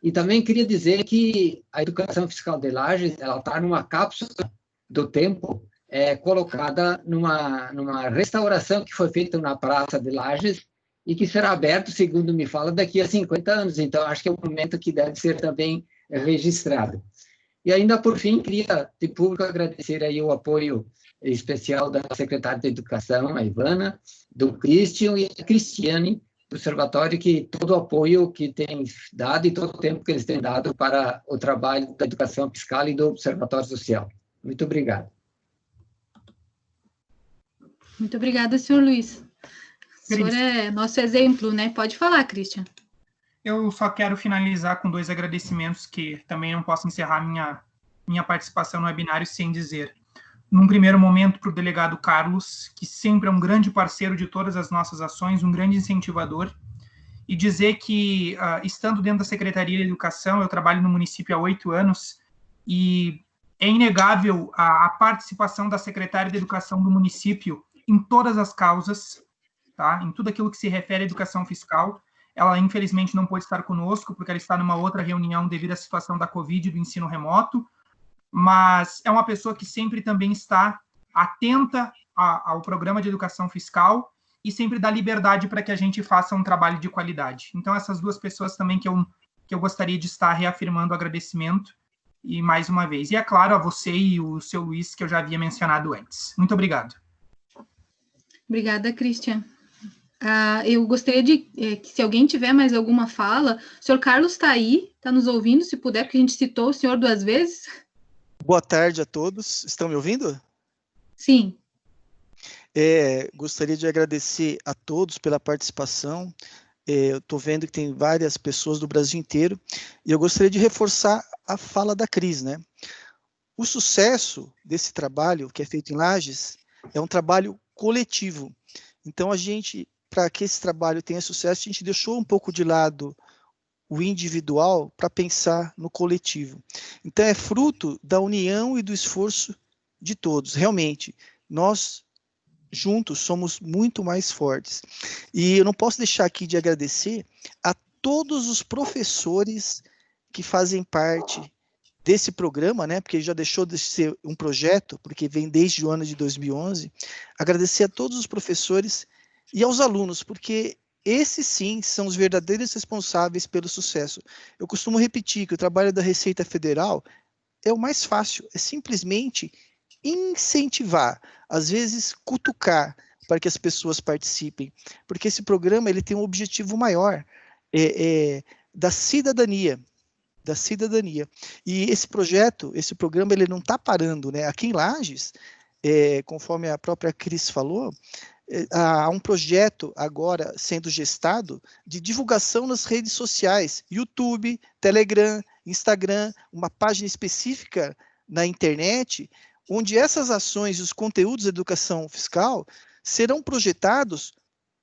E também queria dizer que a educação fiscal de Lages, ela está numa cápsula do tempo, colocada numa restauração que foi feita na Praça de Lages, e que será aberto, segundo me fala, daqui a 50 anos. Então, acho que é um momento que deve ser também registrado. E ainda, por fim, queria, de público, agradecer aí o apoio especial da secretária de Educação, a Ivana, do Christian e a Cristiane, do Observatório, que todo o apoio que tem dado e todo o tempo que eles têm dado para o trabalho da educação fiscal e do Observatório Social. Muito obrigado. Muito obrigada, senhor Luiz. O senhor é nosso exemplo, né? Pode falar, Christian. Eu só quero finalizar com 2 agradecimentos que também não posso encerrar minha participação no webinário sem dizer. Num primeiro momento, para o delegado Carlos, que sempre é um grande parceiro de todas as nossas ações, um grande incentivador, e dizer que, estando dentro da Secretaria de Educação, eu trabalho no município há 8 anos, e é inegável a participação da secretária de Educação do município em todas as causas, tá? Em tudo aquilo que se refere à educação fiscal. Ela, infelizmente, não pôde estar conosco, porque ela está numa outra reunião devido à situação da Covid e do ensino remoto, mas é uma pessoa que sempre também está atenta ao programa de educação fiscal e sempre dá liberdade para que a gente faça um trabalho de qualidade. Então, essas 2 pessoas também que eu gostaria de estar reafirmando o agradecimento, e mais uma vez. E, é claro, a você e o seu Luiz, que eu já havia mencionado antes. Muito obrigado. Obrigada, Christian. Eu gostaria de que, se alguém tiver mais alguma fala, o senhor Carlos está aí, está nos ouvindo, se puder, porque a gente citou o senhor 2 vezes. Boa tarde a todos. Estão me ouvindo? Sim. Gostaria de agradecer a todos pela participação. Eu estou vendo que tem várias pessoas do Brasil inteiro, e eu gostaria de reforçar a fala da Cris, né? O sucesso desse trabalho que é feito em Lages é um trabalho coletivo. Então, para que esse trabalho tenha sucesso, a gente deixou um pouco de lado o individual para pensar no coletivo. Então, é fruto da união e do esforço de todos. Realmente, nós juntos somos muito mais fortes. E eu não posso deixar aqui de agradecer a todos os professores que fazem parte desse programa, né, porque já deixou de ser um projeto, porque vem desde o ano de 2011, agradecer a todos os professores e aos alunos, porque esses sim são os verdadeiros responsáveis pelo sucesso. Eu costumo repetir que o trabalho da Receita Federal é o mais fácil, é simplesmente incentivar, às vezes cutucar para que as pessoas participem, porque esse programa ele tem um objetivo maior, da cidadania, e esse programa, ele não está parando, né? Aqui em Lages, conforme a própria Cris falou, há um projeto agora sendo gestado de divulgação nas redes sociais, YouTube, Telegram, Instagram, uma página específica na internet, onde essas ações e os conteúdos de educação fiscal serão projetados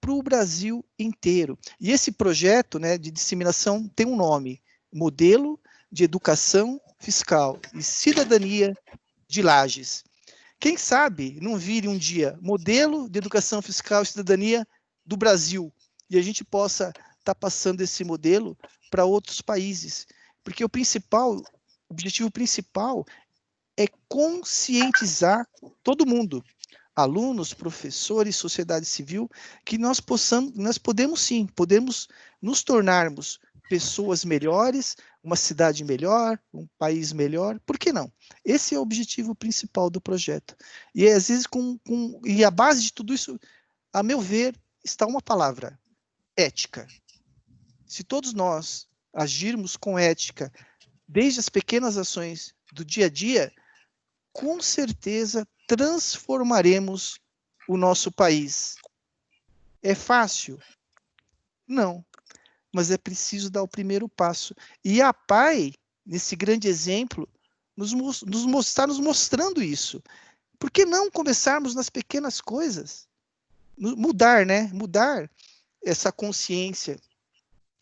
para o Brasil inteiro. E esse projeto, né, de disseminação tem um nome: Modelo de Educação Fiscal e Cidadania de Lages. Quem sabe não vire um dia Modelo de Educação Fiscal e Cidadania do Brasil, e a gente possa estar passando esse modelo para outros países, porque o objetivo principal é conscientizar todo mundo, alunos, professores, sociedade civil, que nós podemos sim, podemos nos tornarmos pessoas melhores, uma cidade melhor, um país melhor, por que não? Esse é o objetivo principal do projeto. E às vezes, e a base de tudo isso, a meu ver, está uma palavra: ética. Se todos nós agirmos com ética, desde as pequenas ações do dia a dia, com certeza transformaremos o nosso país. É fácil? Não. Mas é preciso dar o primeiro passo. E a PAI, nesse grande exemplo, está nos mostrando isso. Por que não começarmos nas pequenas coisas? Mudar, né? Mudar essa consciência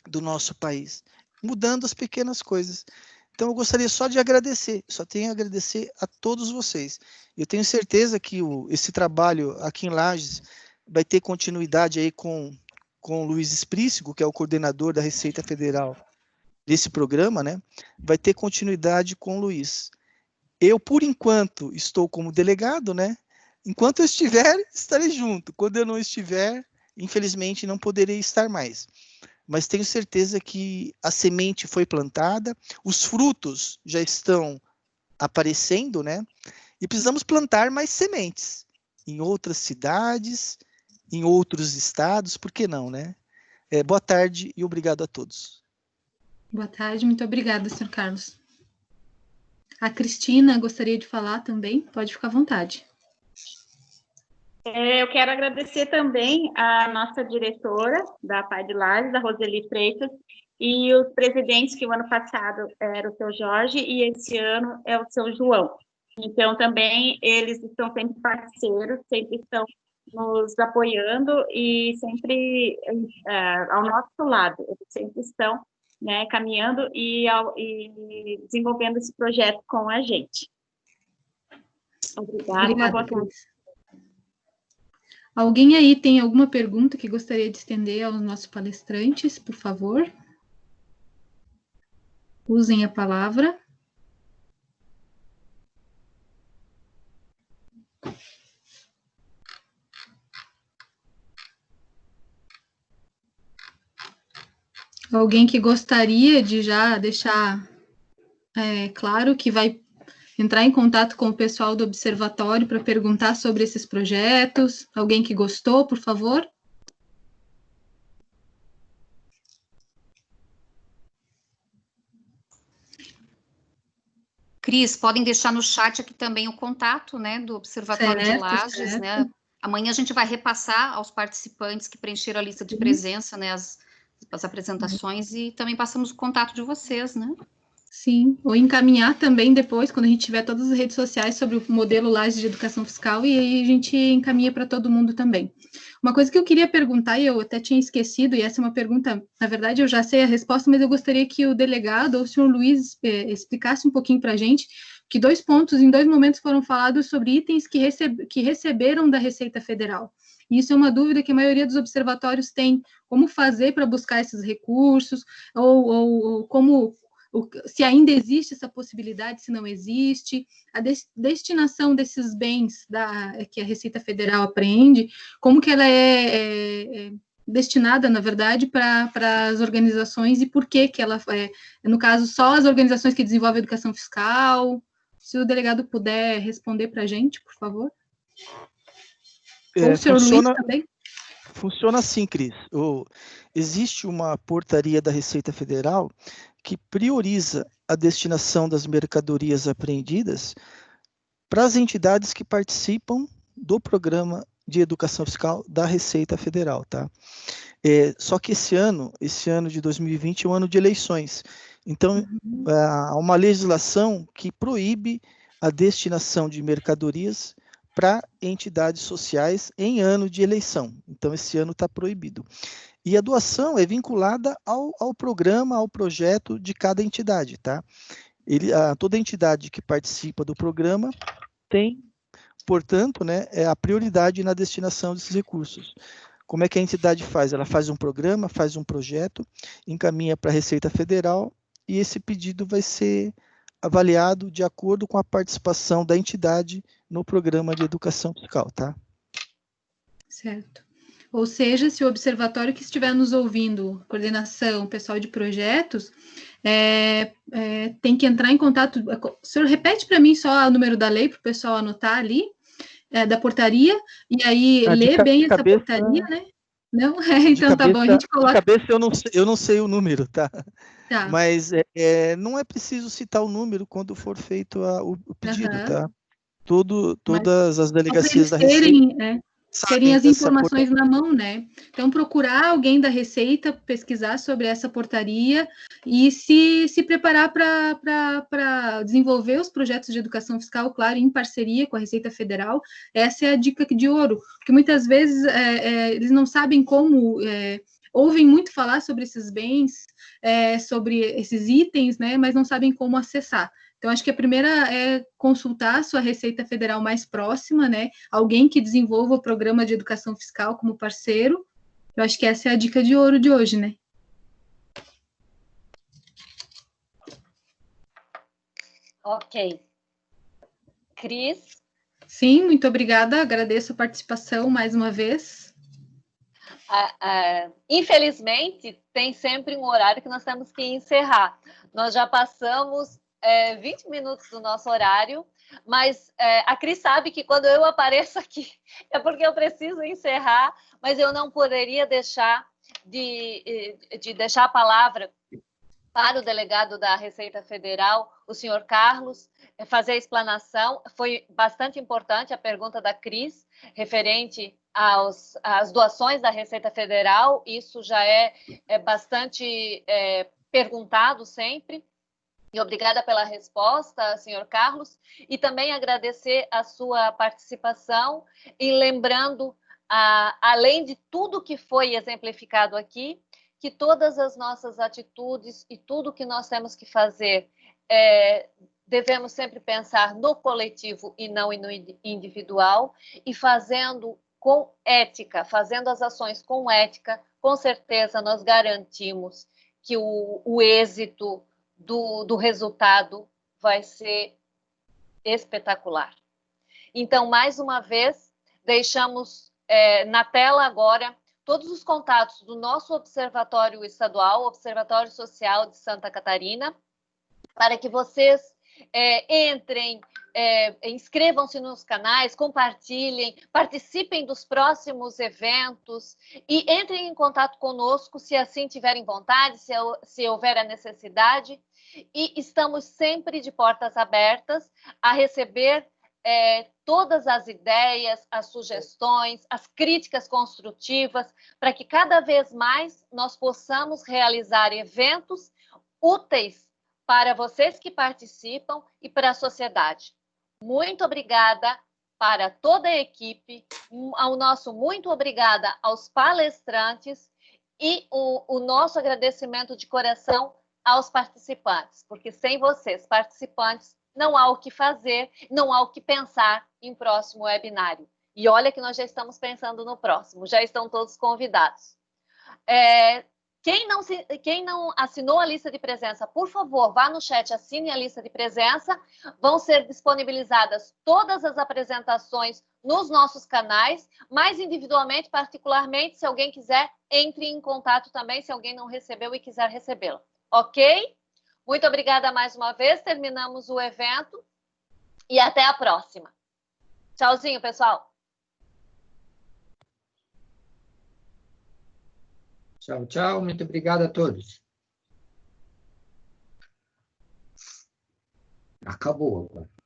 do nosso país. Mudando as pequenas coisas. Então, eu gostaria só de agradecer. Só tenho a agradecer a todos vocês. Eu tenho certeza que esse trabalho aqui em Lages vai ter continuidade aí com o Luiz Esprícigo, que é o coordenador da Receita Federal desse programa, né? Vai ter continuidade com o Luiz. Eu, por enquanto, estou como delegado, né? Enquanto eu estiver, estarei junto. Quando eu não estiver, infelizmente não poderei estar mais. Mas tenho certeza que a semente foi plantada, os frutos já estão aparecendo, né? E precisamos plantar mais sementes em outras cidades, em outros estados, por que não, né? Boa tarde e obrigado a todos. Boa tarde, muito obrigada, Sr. Carlos. A Cristina gostaria de falar também, pode ficar à vontade. Eu quero agradecer também a nossa diretora da Pai de Lages, a Roseli Freitas, e os presidentes, que o ano passado era o seu Jorge e esse ano é o seu João. Então, também, eles estão sempre parceiros, sempre estão nos apoiando e sempre ao nosso lado. Eles sempre estão, né, caminhando e desenvolvendo esse projeto com a gente. Obrigada, Cris. Alguém aí tem alguma pergunta que gostaria de estender aos nossos palestrantes, por favor? Usem a palavra. Alguém que gostaria de já deixar claro que vai entrar em contato com o pessoal do observatório para perguntar sobre esses projetos? Alguém que gostou, por favor? Cris, podem deixar no chat aqui também o contato, né, do Observatório de Lages, né? Amanhã a gente vai repassar aos participantes que preencheram a lista de presença, né, as apresentações, e também passamos o contato de vocês, né? Sim, ou encaminhar também depois, quando a gente tiver todas as redes sociais sobre o modelo Lages de educação fiscal, e aí a gente encaminha para todo mundo também. Uma coisa que eu queria perguntar, e eu até tinha esquecido, e essa é uma pergunta, na verdade eu já sei a resposta, mas eu gostaria que o delegado, ou o senhor Luiz, explicasse um pouquinho para a gente, que 2 pontos, em 2 momentos foram falados sobre itens que receberam da Receita Federal. E isso é uma dúvida que a maioria dos observatórios tem, como fazer para buscar esses recursos, ou como... se ainda existe essa possibilidade, se não existe, a destinação desses bens que a Receita Federal apreende, como que ela é destinada, na verdade, para as organizações e por que ela no caso, só as organizações que desenvolvem educação fiscal. Se o delegado puder responder para a gente, por favor. Ou o senhor Luiz também. Funciona assim, Cris. Existe uma portaria da Receita Federal que prioriza a destinação das mercadorias apreendidas para as entidades que participam do programa de educação fiscal da Receita Federal, tá? Só que esse ano de 2020 é um ano de eleições. Então, há uma legislação que proíbe a destinação de mercadorias para entidades sociais em ano de eleição. Então, esse ano está proibido. E a doação é vinculada ao programa, ao projeto de cada entidade, tá? Toda entidade que participa do programa tem, portanto, né, a prioridade na destinação desses recursos. Como é que a entidade faz? Ela faz um programa, faz um projeto, encaminha para a Receita Federal e esse pedido vai ser avaliado de acordo com a participação da entidade no programa de educação fiscal, tá? Certo. Ou seja, se o observatório que estiver nos ouvindo, coordenação, pessoal de projetos, tem que entrar em contato. O senhor repete para mim só o número da lei para o pessoal anotar ali, da portaria, e aí ler bem essa portaria, né? Não? Então tá bom, a gente coloca. De cabeça eu não sei o número, tá? Mas não é preciso citar o número quando for feito o pedido, tá? Todas as delegacias da Receita terem as informações na mão, né? Então, procurar alguém da Receita, pesquisar sobre essa portaria e se preparar para desenvolver os projetos de educação fiscal, claro, em parceria com a Receita Federal. Essa é a dica de ouro, porque muitas vezes eles não sabem como, ouvem muito falar sobre esses bens, sobre esses itens, né? Mas não sabem como acessar. Então, acho que a primeira é consultar a sua Receita Federal mais próxima, né? Alguém que desenvolva o programa de educação fiscal como parceiro. Eu acho que essa é a dica de ouro de hoje, né? Ok. Cris? Sim, muito obrigada. Agradeço a participação mais uma vez. Infelizmente, tem sempre um horário que nós temos que encerrar. Nós já passamos 20 minutos do nosso horário, mas a Cris sabe que quando eu apareço aqui é porque eu preciso encerrar, mas eu não poderia deixar de deixar a palavra para o delegado da Receita Federal, o senhor Carlos, fazer a explanação. Foi bastante importante a pergunta da Cris, referente às doações da Receita Federal. Isso já é bastante perguntado sempre. E obrigada pela resposta, senhor Carlos. E também agradecer a sua participação e lembrando, além de tudo que foi exemplificado aqui, que todas as nossas atitudes e tudo que nós temos que fazer, devemos sempre pensar no coletivo e não no individual, e fazendo com ética, fazendo as ações com ética, com certeza nós garantimos que o êxito do resultado vai ser espetacular. Então, mais uma vez, deixamos na tela agora todos os contatos do nosso Observatório Estadual, Observatório Social de Santa Catarina, para que vocês entrem, inscrevam-se nos canais, compartilhem, participem dos próximos eventos e entrem em contato conosco se assim tiverem vontade, se houver a necessidade. E estamos sempre de portas abertas a receber todas as ideias, as sugestões, as críticas construtivas, para que cada vez mais nós possamos realizar eventos úteis para vocês que participam e para a sociedade. Muito obrigada para toda a equipe, ao nosso muito obrigada aos palestrantes e o nosso agradecimento de coração aos participantes, porque sem vocês, participantes, não há o que fazer, não há o que pensar em próximo webinário. E olha que nós já estamos pensando no próximo, já estão todos convidados. Quem não assinou a lista de presença, por favor, vá no chat, assine a lista de presença. Vão ser disponibilizadas todas as apresentações nos nossos canais, mas individualmente, particularmente, se alguém quiser, entre em contato também, se alguém não recebeu e quiser recebê-la. Ok? Muito obrigada mais uma vez, terminamos o evento e até a próxima. Tchauzinho, pessoal. Tchau, tchau. Muito obrigado a todos. Acabou agora.